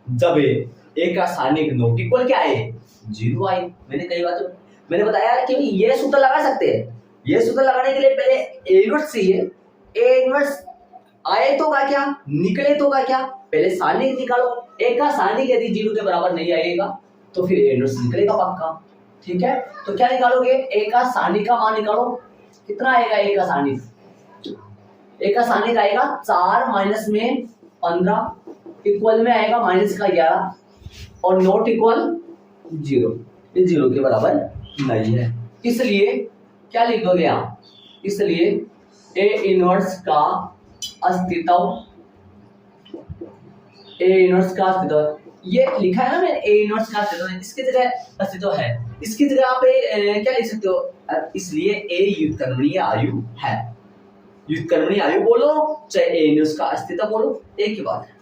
जब ए का स्थानिक नॉट इक्वल क्या है? 0 आए। मैंने कई बार मैंने बताया कि ये सूत्र लगा सकते हैं। ये सूत्र लगाने के लिए पहले ए इनवर्स चाहिए। ए इनवर्स आए तो का क्या, निकले तो का क्या? पहले स्थानिक निकालो। ए का स्थानिक यदि 0 के बराबर नहीं आएगा तो फिर ए इनवर्स निकलेगा पक्का, ठीक है। तो क्या निकालोगे? ए का स्थानिक का मान निकालो। कितना आएगा ए का स्थानिक? ए का स्थानिक आएगा 4 माइनस में 15 इक्वल में आएगा माइनस का 11 और नॉट इक्वल 0, ये 0 के बराबर नहीं है, इसलिए क्या लिख दोगे आप? इसलिए ए इनवर्स का अस्तित्व, ए इनवर्स का अस्तित्व, ये लिखा है ना मैंने, ए इनवर्स का अस्तित्व, इसकी जगह अस्तित्व है, इसकी जगह आप क्या लिख सकते हो? इसलिए ए व्युत्क्रमणीय आयु है। व्युत्क्रमणीय आयु बोलो चाहे ए इनवर्स का अस्तित्व बोलो, एक ही बात है।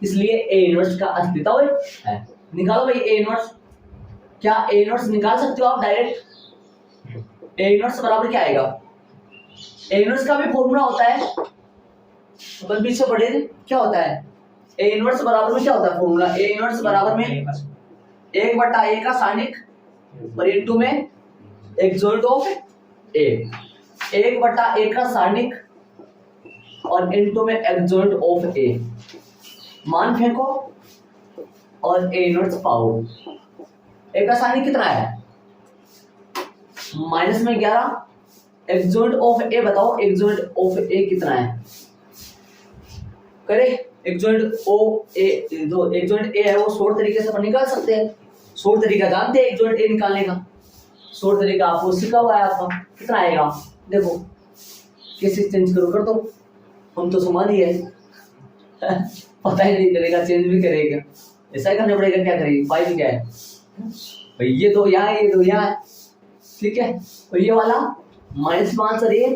इसलिए ए इनवर्स का अस्तित्व है। निकालो भाई ए इनवर्स। क्या ए इनवर्स निकाल सकते हो आप डायरेक्ट? ए इनवर्स बराबर क्या आएगा? ए इनवर्स का भी फॉर्मूला होता है, अपन पीछे पढ़े थे, क्या होता है? ए इनवर्स बराबर में क्या होता है फॉर्मूला? ए इनवर्स बराबर में 1/a का सानिक और इनटू में एक्सोल्ट ऑफ ए। 1/a का सानिक और इनटू में एक्सोल्ट ऑफ ए। मान फेंको और ए इनवर्स पाओ। ए का सानिक कितना है? माइनस में 11, एक्सोल्ट ऑफ ए बताओ, एक्सोल्ट ऑफ ए कितना है? करे एक्सोल्ट ओ ए, जो एक्सोल्ट ए है वो शॉर्ट तरीके से अपन निकाल सकते हैं। शॉर्ट तरीका जानते हैं एक्सोल्ट ए निकालने का, शॉर्ट तरीका आपको सिखा हुआ है आपका। कितना आएगा देखो, कैसे चेंज करो कर दो, हम तो समझ ही है पता ही नहीं करेगा, चेंज भी करेगा, ऐसा ही करना पड़ेगा। क्या करेगी? फाइव क्या है भाई? ये तो यहाँ है, ये तो यहाँ है, ठीक है। और ये वाला -5 और ये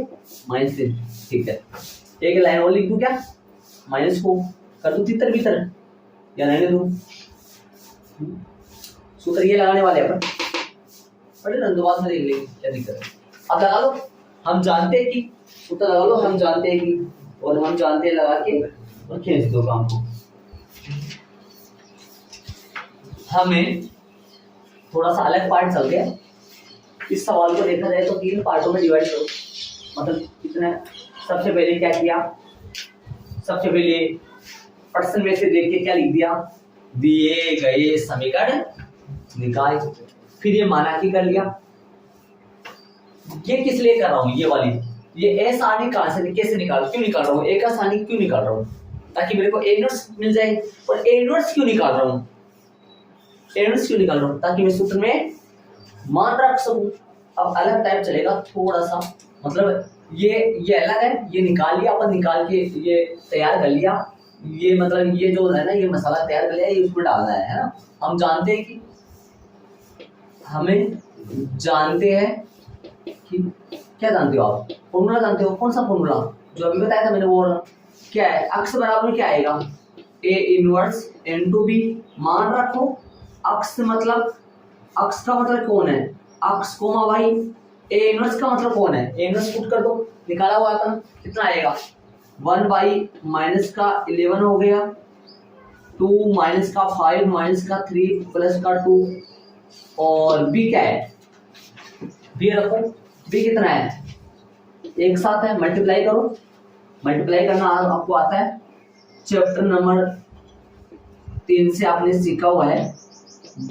-3, ठीक है। एक लाइन और लिख दूं क्या? माइनस को कर दूं तितर भीतर या रहने दूं? सूत्र ये लगाने वाले अपन पढ़े ना, दोबारा में देख लेंगे क्या दिक्कत है। अब लगा लो, हम जानते हैं कि सूत्र लगा लो, हम जानते हैं कि, और हम जानते हैं लगा के और खींच दो काम को। हमें थोड़ा सा अलग पार्ट चल गया। इस सवाल को देखा जाए तो 3 पार्टों में डिवाइड करो, मतलब कितने। सबसे पहले क्या किया? सबसे पहले प्रश्न में से देख के क्या लिख दिया? दिए गए समीकरण निकाल। फिर ये माना कि कर लिया। ये किस लिए कर रहा हूँ? ये वाली, ये ए सानी कहां से कैसे निकाल, क्यों निकाल रहा हूँ? ए का सानी क्यों निकाल रहा हूँ? ताकि मेरे को ए इनवर्स मिल जाए। और ए इनवर्स क्यों निकाल रहा हूँ? ए इनवर्स क्यों निकाल रहा हूँ? ताकि मैं सूत्र में मान रख सकूं। अब अलग टाइप चलेगा थोड़ा सा, मतलब ये अलग है, ये निकाल लिया अपन, निकाल के ये तैयार कर लिया। ये मतलब ये जो है ना, ये मसाला तैयार कर लिया, ये उसमें डालना है ना। हम जानते हैं कि क्या जानते हो आप? फॉर्मूला जानते हो? कौन सा फॉर्मूला? जो अभी बताया था मैंने वो क्या है? अक्स बराबर क्या आएगा? A inverse into B. मान रखो अक्स मतलब, अक्स का मतलब कौन है? X comma Y. A inverse का मतलब कौन है? ए इनवर्स पुट कर दो, निकाला हुआ था, कितना आएगा? 1 बाई माइनस का 11 हो गया, 2 माइनस का 5 माइनस का 3 प्लस का 2। और बी क्या है? बी रखो, बी कितना है? एक साथ है, मल्टीप्लाई करो। मल्टीप्लाई करना आपको आता है, चैप्टर नंबर 3 से आपने सीखा हुआ है।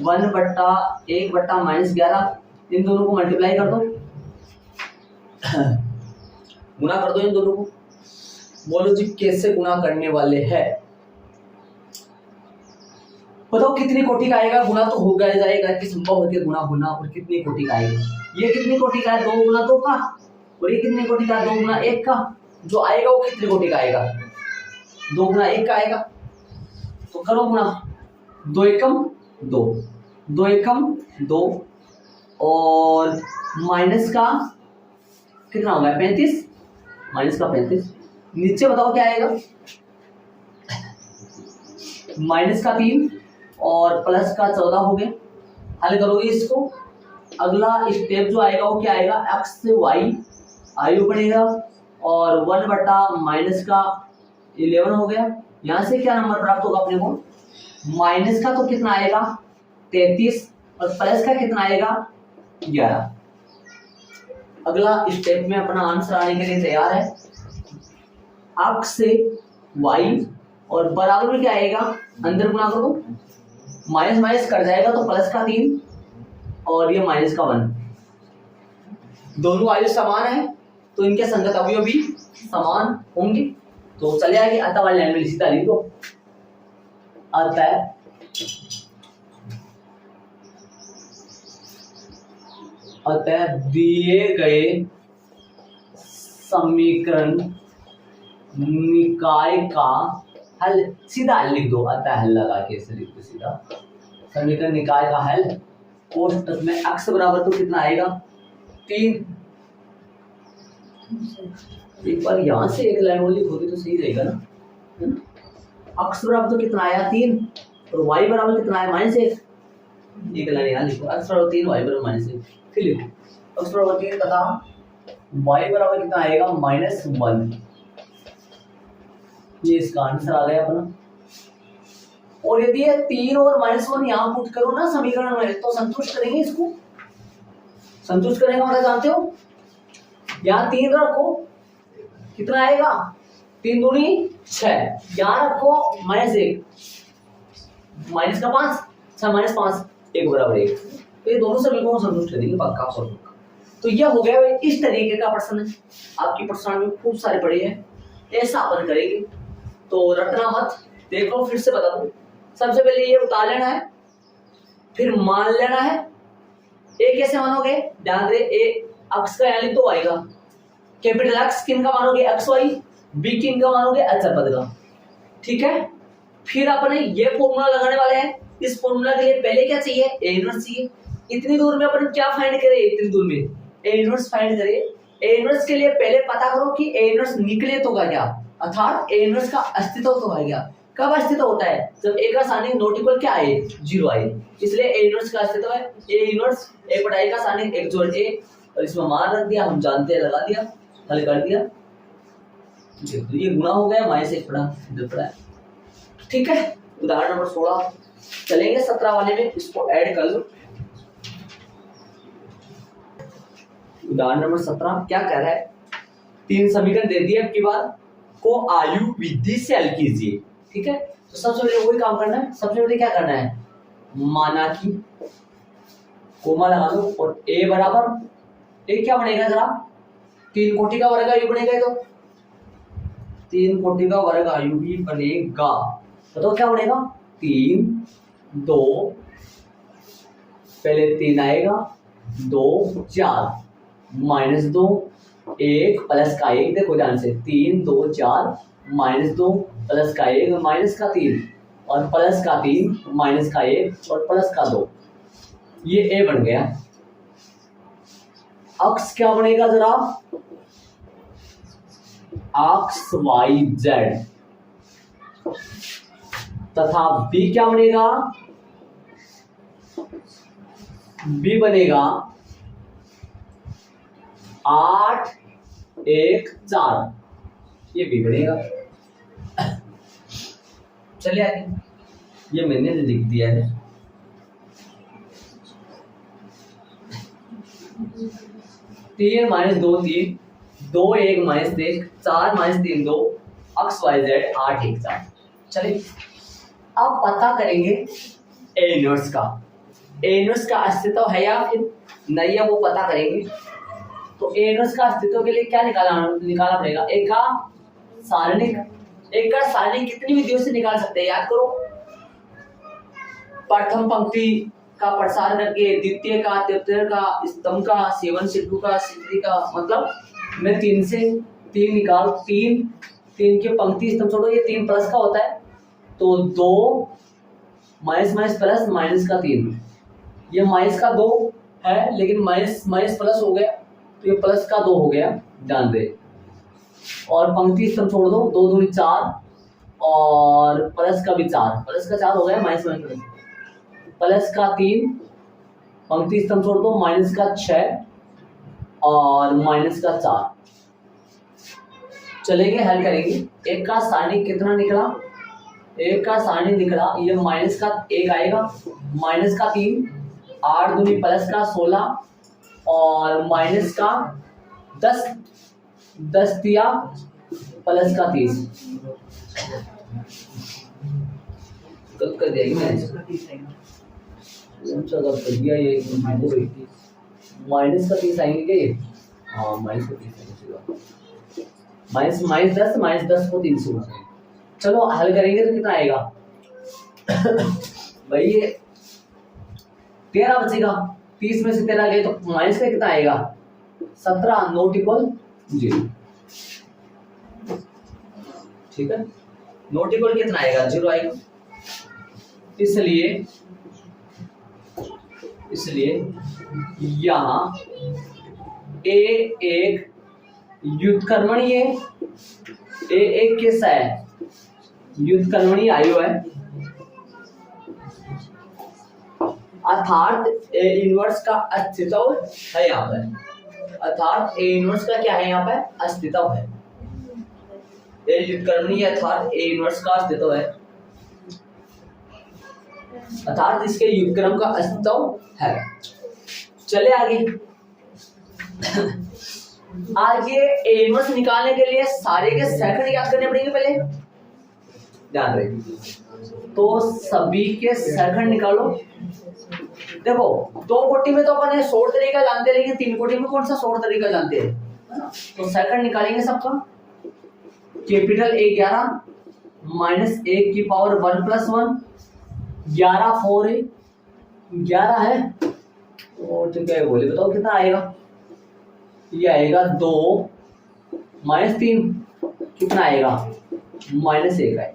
1/1/-11, इन दोनों को मल्टीप्लाई कर दो, गुना कर दो इन दोनों को। बोलो जी कैसे गुना करने वाले हैं? बताओ कितनी कोटि का आएगा? गुना तो हो गया जाएगा कि संभव है कि गुना होना, और कितनी कोटि का आएगा? ये कितनी कोटि का है? 2 गुना 2 का। और ये कितनी कोटि का? 2 गुना 1 का। जो आएगा वो कितनी कोटि का आएगा? 2 गुना 1 का आएगा। तो करो गुना, 2 एकम 2, 2 एकम 2, और माइनस का कितना होगा? 35, माइनस का 35। नीचे बताओ क्या आएगा? माइनस का 3 और प्लस का 14 हो गया। हल करोगे इसको, अगला स्टेप जो आएगा वो क्या आएगा? एक्स से वाई आयु बढ़ेगा, और 1 माइनस का 11 हो गया। यहाँ से क्या नंबर प्राप्त होगा अपने को? माइनस का तो कितना आएगा? 33, और प्लस का कितना आएगा? 11। अगला स्टेप में अपना आंसर आने के लिए तैयार है। एक्स से वाई, और बराबर में क्या आएगा? अंदर गुना करो, माइनस माइनस कट जाएगा तो प्लस का 3 और ये माइनस का 1। दोनों आयु समान है तो इनके संगत अवयव भी समान होंगे। तो चले आगे अतः वाली लाइन में सीधा लिख दो। अतः दिए गए समीकरण निकाय का हल, सीधा हल लिख दो। अतः हल लगा के ऐसे लिख दो सीधा। समीकरण निकाय का हल कोष्टक में x बराबर तो कितना आएगा? 3। एक बार यहां से एक लाइन और लिखोगे तो सही रहेगा ना, है ना? x बराबर तो कितना आया? 3, और y बराबर कितना आया? -1। एक लाइन यहाँ लिखो, x बराबर 3, y बराबर -1। फिर लिखो x बराबर 3 तथा y बराबर कितना आएगा? -1। ये इसका आंसर आ गया अपना। और यदि ये 3 और -1 यहाँ पुट करो ना समीकरण में, तो संतुष्ट करेंगे इसको। संतुष्ट करेंगे मतलब जानते हो? यहाँ 3 रखो, कितना आएगा? 3 दूनी 6। यहाँ रखो -1, माइनस का 5, 6 - 5 1 बराबर 1। तो ये दोनों समीकरणों को संतुष्ट करेंगे पक्का 100%। तो यह हो गया इस तरीके का प्रश्न है। आपकी प्रश्न में खूब सारे पड़े हैं, ऐसा अपन करेंगे तो रटना मत। देखो फिर से बता दूं, सबसे पहले ये उतार लेना है, फिर मान लेना है। ए कैसे मानोगे? ध्यान दे, ए अक्स का यहाँ लिख दो आएगा। कैपिटल एक्स किन का मानोगे? X Y. बी किन का मानोगे? अचर पद का। ठीक है, फिर अपने ये फॉर्मूला लगाने वाले हैं। इस फॉर्मूला के लिए पहले क्या चाहिए? ए इनवर्स चाहिए। इतनी दूर में अपन क्या फाइंड करें? इतनी दूर में ए इनवर्स फाइंड करें। ए इनवर्स के लिए पहले पता करो कि ए इनवर्स निकले तो क्या, अर्थात ए इनवर्स का अस्तित्व तो है क्या। कब अस्तित्व होता है? जब ए का साइन नॉट इक्वल क्या आए? 0 आए, इसलिए ए इनवर्स का अस्तित्व है। ए इनवर्स 1/a का साइन 1 जोड़ a, और इसमें मान रख दिया, हम जानते हैं, लगा दिया, हल कर दिया। तो ये गुना हो गया, -1 पड़ा है। ठीक है, उदाहरण नंबर 16 चलेंगे। 17 वाले में इसको ऐड कर लो। उदाहरण नंबर 17 क्या कह रहा है? 3 समीकरण दे दिए, अब की बार को आयु विधि से हल कीजिए। ठीक है, तो सबसे पहले वही काम करना है। सबसे पहले क्या करना है? माना कि कोमा लगा दो, और a बराबर a क्या बनेगा जरा? 3 कोटि का वर्ग आयु बनेगा। तो 3 कोटि का वर्ग आयु भी बनेगा। तो क्या बनेगा? 3 2, पहले 3 आएगा, 2 4, -2 1 प्लस का 1, देखो ध्यान से 3 2 4 -2 प्लस का 1 माइनस का 3 और प्लस का 3 माइनस का 1 और प्लस का 2, ये ए बन गया। अक्ष क्या बनेगा जरा, अक्ष वाई जेड, तथा बी क्या बनेगा, बी बनेगा 8 1 4, ये बी बनेगा। चलिए आगे, ये मैंने लिख दिया है। तीन माइनस 2 3, 2 1 माइनस 1 4 माइनस 3 2, अक्स वाई जेड 8 1 4। चलिए अब पता करेंगे ए इनवर्स का। ए इनवर्स का अस्तित्व है या फिर नहीं है, वो पता करेंगे। तो ए इनवर्स का अस्तित्व के लिए क्या निकालना पड़ेगा, एक का सारणिक। एक का सारणिक कितनी विधियों से निकाल सकते हैं, याद करो। प्रथम पंक्ति का प्रसार करके, द्वितीय का, तृतीय का, स्तंभ का, C1 C2 का, C3 का, मतलब मैं 3 से 3 निकाल, 3 के पंक्ति स्तंभ छोड़ो, ये 3 प्लस का होता है, तो 2 माइनस माइनस प्लस माइनस का 3, ये माइनस का 2 है लेकिन माइनस माइनस प्लस हो गया, तो ये प्लस का 2 हो गया, ध्यान दे। और पंक्ति स्तंभ छोड़ दो, 2 दूनी 4 और प्लस का भी 4, प्लस का 4 हो गया, माइनस माइनस प्लस, प्लस का 3, पंक्ति स्तंभ छोड़ दो, माइनस का 6 और माइनस का 4। चलेंगे हल करेंगे। एक का सारणिक कितना निकला, एक का सारणिक निकला, ये माइनस का 1 आएगा, माइनस का 3, 8 दूनी प्लस का 16 और माइनस का 10, 10 दिया प्लस का 30, कब कर देगी मैं कर दिया, ये माइनस का 30 आएंगे क्या ये, हाँ माइनस का 30 आएंगे, माइनस माइनस 10 माइनस 10 को 3 से गुणा। चलो हल करेंगे तो कितना आएगा भाई, ये 13 बचेगा, 30 में से 13 गए तो माइनस का कितना आएगा 17, नॉट इक्वल 0। ठीक है, नॉट इक्वल कितना आएगा 0 आएगा। इसलिए यहाँ ए एक व्युत्क्रमणीय है, ए एक कैसा है, व्युत्क्रमणीय आयु है, अर्थात ए इनवर्स का अस्तित्व है यहाँ पर, अर्थात ए इनवर्स का क्या है यहाँ पर अस्तित्व है, ए व्युत्क्रमणीय अर्थात ए इनवर्स का अस्तित्व है, अर्थात इसके व्युत्क्रम का अस्तित्व है। चले आगे। आगे ए इनवर्स निकालने के लिए सारे के सेकंड याद करने पड़ेंगे पहले, ध्यान रखिए। तो सभी के सेकंड निकालो। देखो 2 कोटि में तो अपन शॉर्ट तरीका जानते हैं, लेकिन 3 कोटि में कौन सा शॉर्ट तरीका जानते हैं, तो सेकंड निकालेंगे सबका। कैपिटल A 11 माइनस 1 की पावर 1 प्लस 1, 11 4 11 है, और तो क्या बोले बताओ कितना आएगा, ये आएगा 2 माइनस 3 कितना आएगा माइनस 1 आएगा,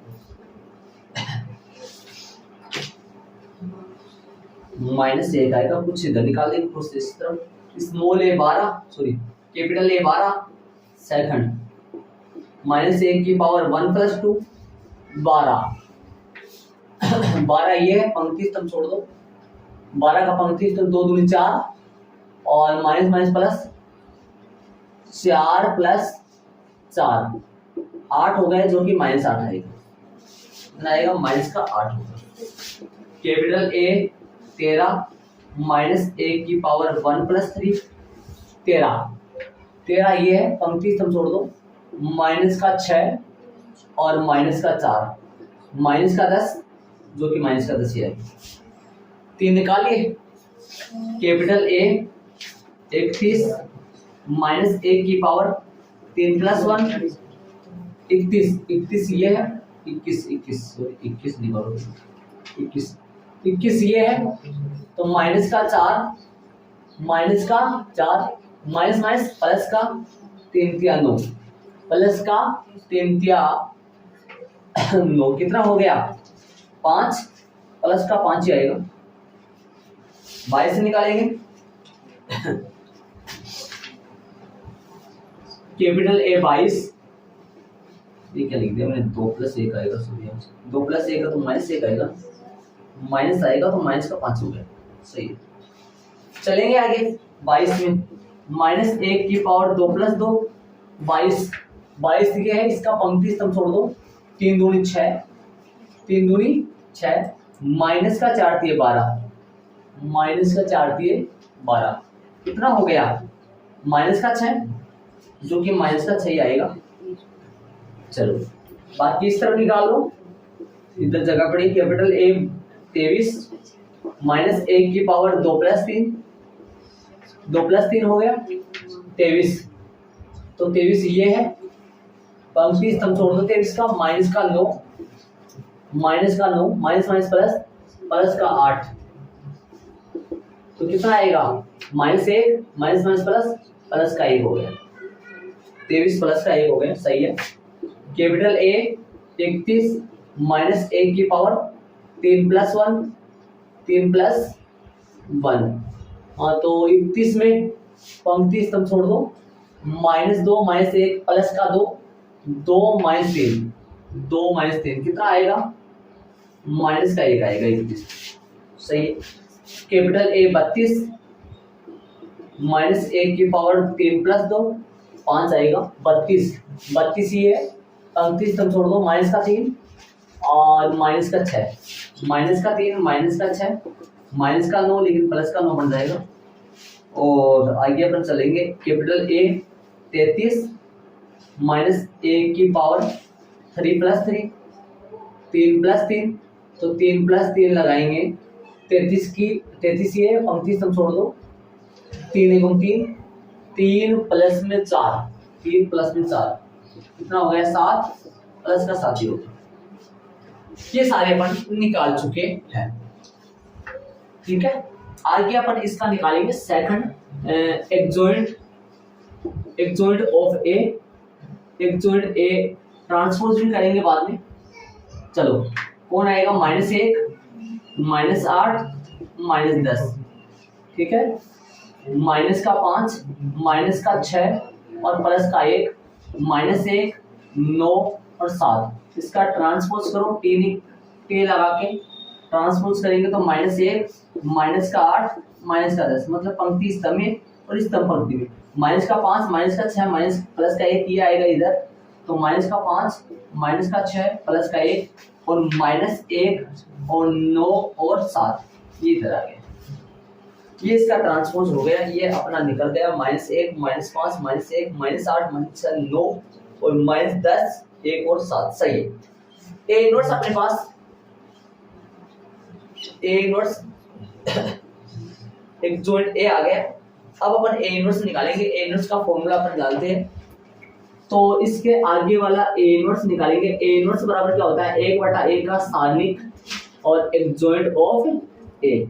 माइनस 1 आएगा। कुछ इधर निकाल देंगे प्रोसेस तरफ, small A 12 sorry capital A 12 second minus 1 की पावर 1 प्लस 2 12 12 ये है, पंक्ति स्तंभ छोड़ दो, 12 का पंक्ति स्तंभ 2 दूनी 4 और माइनस माइनस प्लस 4 प्लस 4 8 हो गए, जो कि माइनस 8 आएगा, कितना आएगा माइनस का 8 होगा। कैपिटल A 13 माइनस 1 की पावर 1 प्लस 3 13 ये है, पंक्ति स्तंभ छोड़ दो, माइनस का 6 और माइनस का 4 माइनस का 10, जो कि माइनस का 10 ही है। 3 निकालिए। कैपिटल A 31 माइनस 1 की पावर 3 प्लस 1 31 ये है, 21 निकालो, 21 ये है, तो माइनस का 4 माइनस माइनस प्लस का 3 तिया 9 प्लस का 3 तिया 9 कितना हो गया 5 प्लस का 5 ही आएगा 22 से निकालेंगे कैपिटल ए 22 ये क्या लिख दिया मैंने 2 + 1 आएगा सॉरी 2 + 1 तो -1 आएगा माइनस आएगा तो माइनस का 5 हो गया सही है। चलेंगे आगे 22 में -1 की पावर 2 + 2 22 ये है इसका पंक्ति स्तंभ छोड़ दो 3 दूनी 6 3 दूनी 6 माइनस का 4 तिये 12 माइनस का 4 तिये 12 कितना हो गया माइनस का 6 जो कि माइनस का 6 ही आएगा। चलो बाकी इस तरफ निकाल लो इधर जगह पड़ी कैपिटल ए 23 -1 की पावर 2 + 3 2 + 3 हो गया 23 तो 23 ये है पंक्ति स्तंभ छोड़ दो 23 का माइनस का 9 माइनस प्लस प्लस का 8 तो कितना आएगा -1 माइनस प्लस प्लस का 1 हो गया 23 प्लस का 1 हो गया सही है। कैपिटल ए 31 -1 की पावर 3 + 1 हाँ तो 31 में पंक्ति स्तंभ छोड़ दो -2 -1 प्लस का 2 2 - 3 कितना आएगा माइनस का 1 आएगा 31 सही है। कैपिटल ए 32 -1 की पावर 3 + 2 5 आएगा 32 ही है पंक्ति स्तंभ छोड़ दो -3 और माइनस का 6 -3 माइनस का 6 माइनस का 9 लेकिन प्लस का 9 बन जाएगा। और आगे अपन चलेंगे कैपिटल ए 33 -1 की पावर 3 + 3 तो 3 + 3 लगाएंगे 33 ये पंक्ति स्तंभ छोड़ दो 3 × 3 3 प्लस में 4 कितना हो गया 7 प्लस का 7 ही हो गया। ये सारे अपन निकाल चुके हैं ठीक है। आगे अपन इसका निकालेंगे सेकंड एक्सोइड ऑफ ए ट्रांसपोज भी करेंगे बाद में। चलो कौन आएगा -1 -8 -10 ठीक है माइनस का 5 माइनस का 6 और प्लस का 1 -1 9 और 7 इसका ट्रांसपोज करो टी लगा के ट्रांसपोज करेंगे तो -1 माइनस का 8 माइनस का 10 मतलब पंक्ति स्तंभ में और स्तंभ पंक्ति में माइनस का 5 माइनस का 6 माइनस प्लस का 1 ये आएगा इधर तो माइनस का 5 माइनस का 6 प्लस का 1 और -1 और 9 और 7 ये इधर आ गया। ये इसका ट्रांसपोज हो गया ये अपना निकल गया -1 -5 -1 -8 -9 और -10 1 और 7 सही है। ए इनवर्स अपने पास ए इनवर्स एक जॉइंट ए आ गया। अब अपन ए इनवर्स निकालेंगे। ए इनवर्स का फॉर्मूला अपन जानते हैं तो इसके आगे वाला ए इनवर्स निकालेंगे। ए इनवर्स बराबर क्या होता है 1/a का सारणिक और एक जॉइंट ऑफ ए।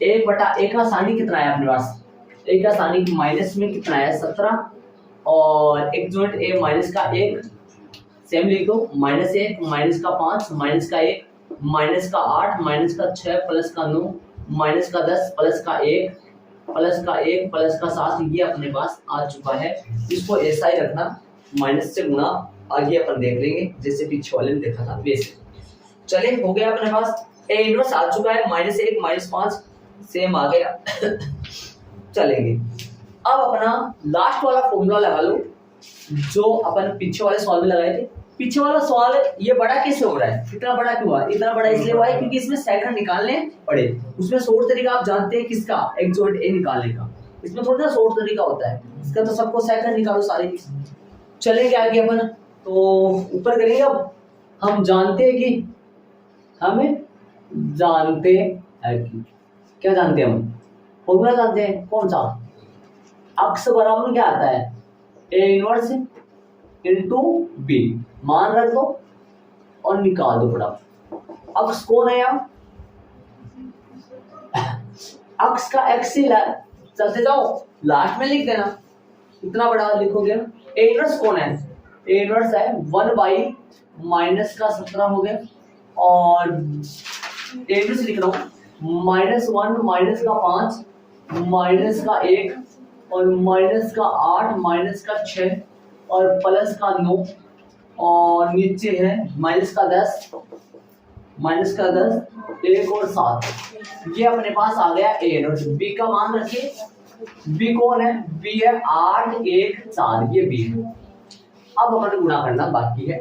1/a का सारणिक कितना है अपने पास a का सारणिक माइनस में कितना है 17 और एक जॉइंट a माइनस का 1 सेम लिख दो -1 माइनस का 5 माइनस का 1 माइनस का 8 माइनस का 6 प्लस का 9 माइनस का 10 प्लस का 1 प्लस का 1 प्लस का 7 ये अपने पास आ चुका है। इसको ऐसा ही रखना माइनस से गुणा आगे अपन देख लेंगे जैसे पीछे वाले ने देखा था वैसे। चले हो गया अपने पास ए इनवर्स आ चुका है -1 -5 सेम आ गया। चलेंगे अब अपना लास्ट वाला फॉर्मूला लगा लो जो अपन पीछे वाले सवाल में लगाए थे। पीछे वाला सवाल ये बड़ा कैसे हो रहा है इतना बड़ा क्यों हुआ इतना बड़ा इसलिए हुआ है क्योंकि इसमें सेकंड निकालने पड़े। उसमें शॉर्ट तरीका आप जानते हैं किसका एक जॉइंट ए निकालने का। इसमें थोड़ा सा शॉर्ट तरीका होता है इसका तो सबको सेकंड निकालो सारे। चलेंगे आगे अपन तो ऊपर करेंगे। अब हम जानते हैं कि हमें जानते हैं कि क्या जानते हैं हम फॉर्मूला जानते हैं कौन सा अक्स बराबर क्या आता है ए इनवर्स इनटू बी मान रख दो और निकाल दो फटाफट। अक्स कौन है यहाँ अक्स का एक्स ही चलते जाओ लास्ट में लिख देना इतना बड़ा लिखोगे। ए इनवर्स कौन है? ए इनवर्स है 1/- (17) हो गया, और ए इनवर्स लिख रहा हूँ -1 -5 -1 और -8 -6 और +9 और नीचे है -10 1 और 7। ये अपने पास आ गया ए इनवर्स। बी का मान रखिए, बी कौन है? बी है 8 1 4, ये बी है। अब अपन गुणा करना बाकी है,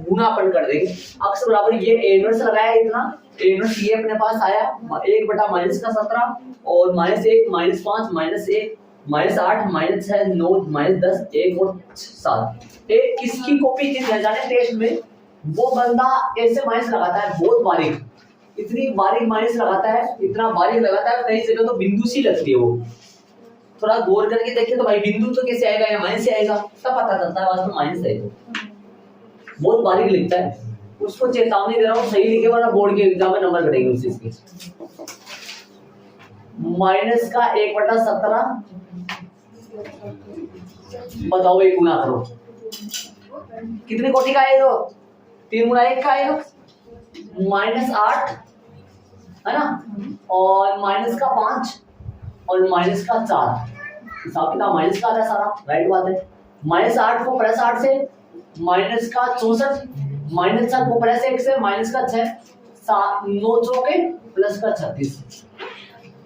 गुणा अपन कर देंगे। अक्स बराबर ये ए इनवर्स लगाया इतना, ए इनवर्स ये अपने पास आया 1/-17 और -1 -5 -1 -8 -6 9 -10 1 और 7। एक किसकी कॉपी की जाने टेस्ट में वो बंदा ऐसे माइनस लगाता है, बहुत बारीक, इतनी बारीक माइनस लगाता है, इतना बारीक लगाता है, कई जगह तो बिंदु सी लगती है वो। थोड़ा गौर करके देखिए तो भाई बिंदु तो कैसे आएगा, या माइनस से आएगा, तब पता चलता है वास्तव में माइनस है। बहुत बारीक लिखता है, उसको चेतावनी दे रहा हूँ, सही लिखे वरना बोर्ड के एग्जाम में नंबर कटेंगे उस चीज के। माइनस का 1/17, बताओ ये गुना करो, कितनी कोटि का आएगा? 3 गुना 1 का आएगा, -8 है ना, और -5 और -4। हिसाब किताब माइनस का आता है सारा, राइट बात है। -8 को +8 से, -64, -7 को +1 से, -6 9 चौके +36,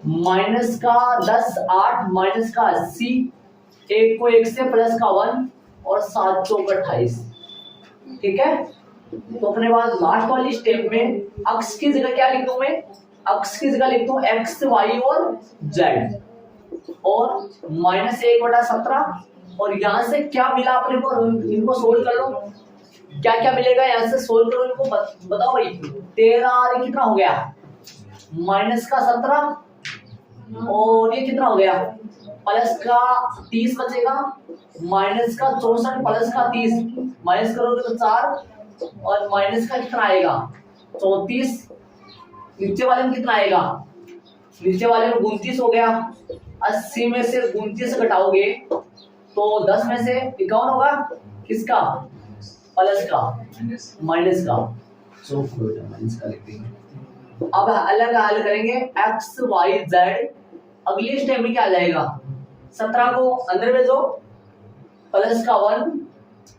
-10 8 -80, 1 को 1 से +1 और 7 चौक 28। ठीक है, तो अपने पास लास्ट वाली स्टेप में अक्ष की जगह क्या लिख दूं मैं? अक्ष की जगह लिख दूं x y और z और -1/17। और यहां से क्या मिला अपने को, इनको सोल्व कर लो, क्या क्या मिलेगा यहां से सोल्व करो इनको, बताओ भाई। 13 और कितना हो गया? -17 और ये कितना हो गया? +30 बचेगा, -64 +30 माइनस करोगे तो 4 और माइनस का कितना आएगा? 34। नीचे वाले में कितना आएगा? नीचे वाले में 29 हो गया। 80 में से 29 घटाओगे तो 10 में से 51 होगा। किसका? प्लस का, माइनस का। सो माइनस का लिख देंगे। अब अलग हल करेंगे x y z। अगली स्टेप में क्या आ जाएगा? 17 को अंदर भेजो, प्लस का 1,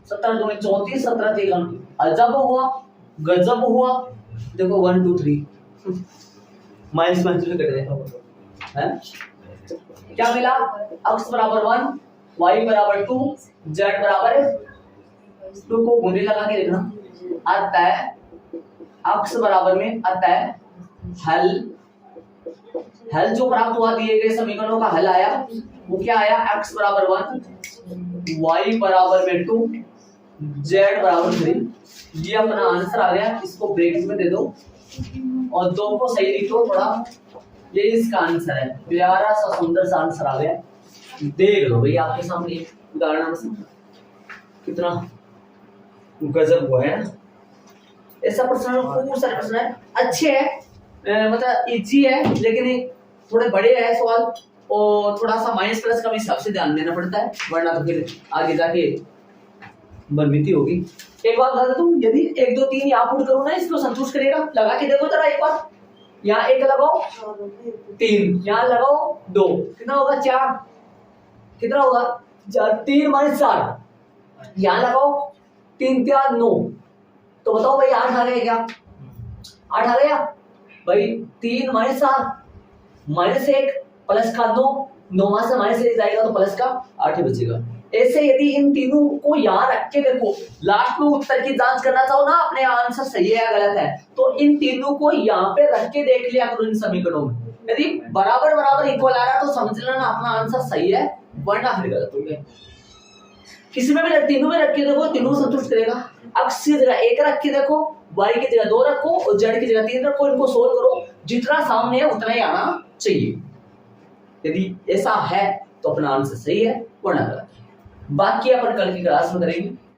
17 दूनी 34, 17 3 अजब हुआ, गजब हुआ। देखो 1 2 3 माइनस माइनस कट गया है। क्या मिला? x बराबर 1, y बराबर 2, z बराबर 2 को गुणे लगा के लिखना। अतः x बराबर में अतः हल जो प्राप्त हुआ दिए गए समीकरणों का हल आया, वो क्या आया? x बराबर 1, y बराबर में 2, z बराबर 3। ये अपना आंसर आ गया। इसको ब्रैकेट में दे दो और 2 को सही लिखो थोड़ा। ये इसका आंसर है। प्यारा सा सुंदर सा आंसर आ गया। देख लो भाई आपके सामने उदाहरण से कितना गजब हुआ है ना। ऐसा प्रश्न खूब सारे प्रश्न है, अच्छे है, मतलब इजी है, लेकिन थोड़े बड़े हैं सवाल और थोड़ा सा माइनस प्लस का भी हिसाब से ध्यान देना पड़ता है, वरना तो फिर आगे जाके बर्बादी होगी। एक बात बता दूं, यदि 1 2 3 यहाँ पुट करूँ ना, इसको संतुष्ट करेगा। लगा के देखो जरा एक बार। यहाँ 1 लगाओ 3, यहाँ लगाओ 2, कितना होगा? 4। कितना होगा? 3 - 4। यहाँ लगाओ 3 4 9। तो बताओ भाई 8 आ गया क्या? 8 आ गया भाई। 3 - 4 -1 प्लस का 9, 9 से -1 जाएगा तो प्लस का 8 ही बचेगा। ऐसे यदि इन तीनों को यहाँ रख के देखो, लास्ट में उत्तर की जांच करना चाहो ना, अपने आंसर सही है या गलत है, तो इन तीनों को यहाँ पे रख के देख लिया करो इन समीकरणों में। यदि बराबर बराबर इक्वल आ रहा तो समझ लेना अपना आंसर सही है, वरना फिर गलत हो गया। किसी में भी तीनों में रख के देखो, तीनों संतुष्ट करेगा। x की जगह 1 रख के देखो, y की जगह 2 रखो और z की जगह 3 रखो। इनको सोल्व करो, जितना सामने है उतना ही आना चाहिए। यदि ऐसा है तो अपना आंसर सही है, वरना गलत। बाकी अपन कल की क्लास में करेंगे।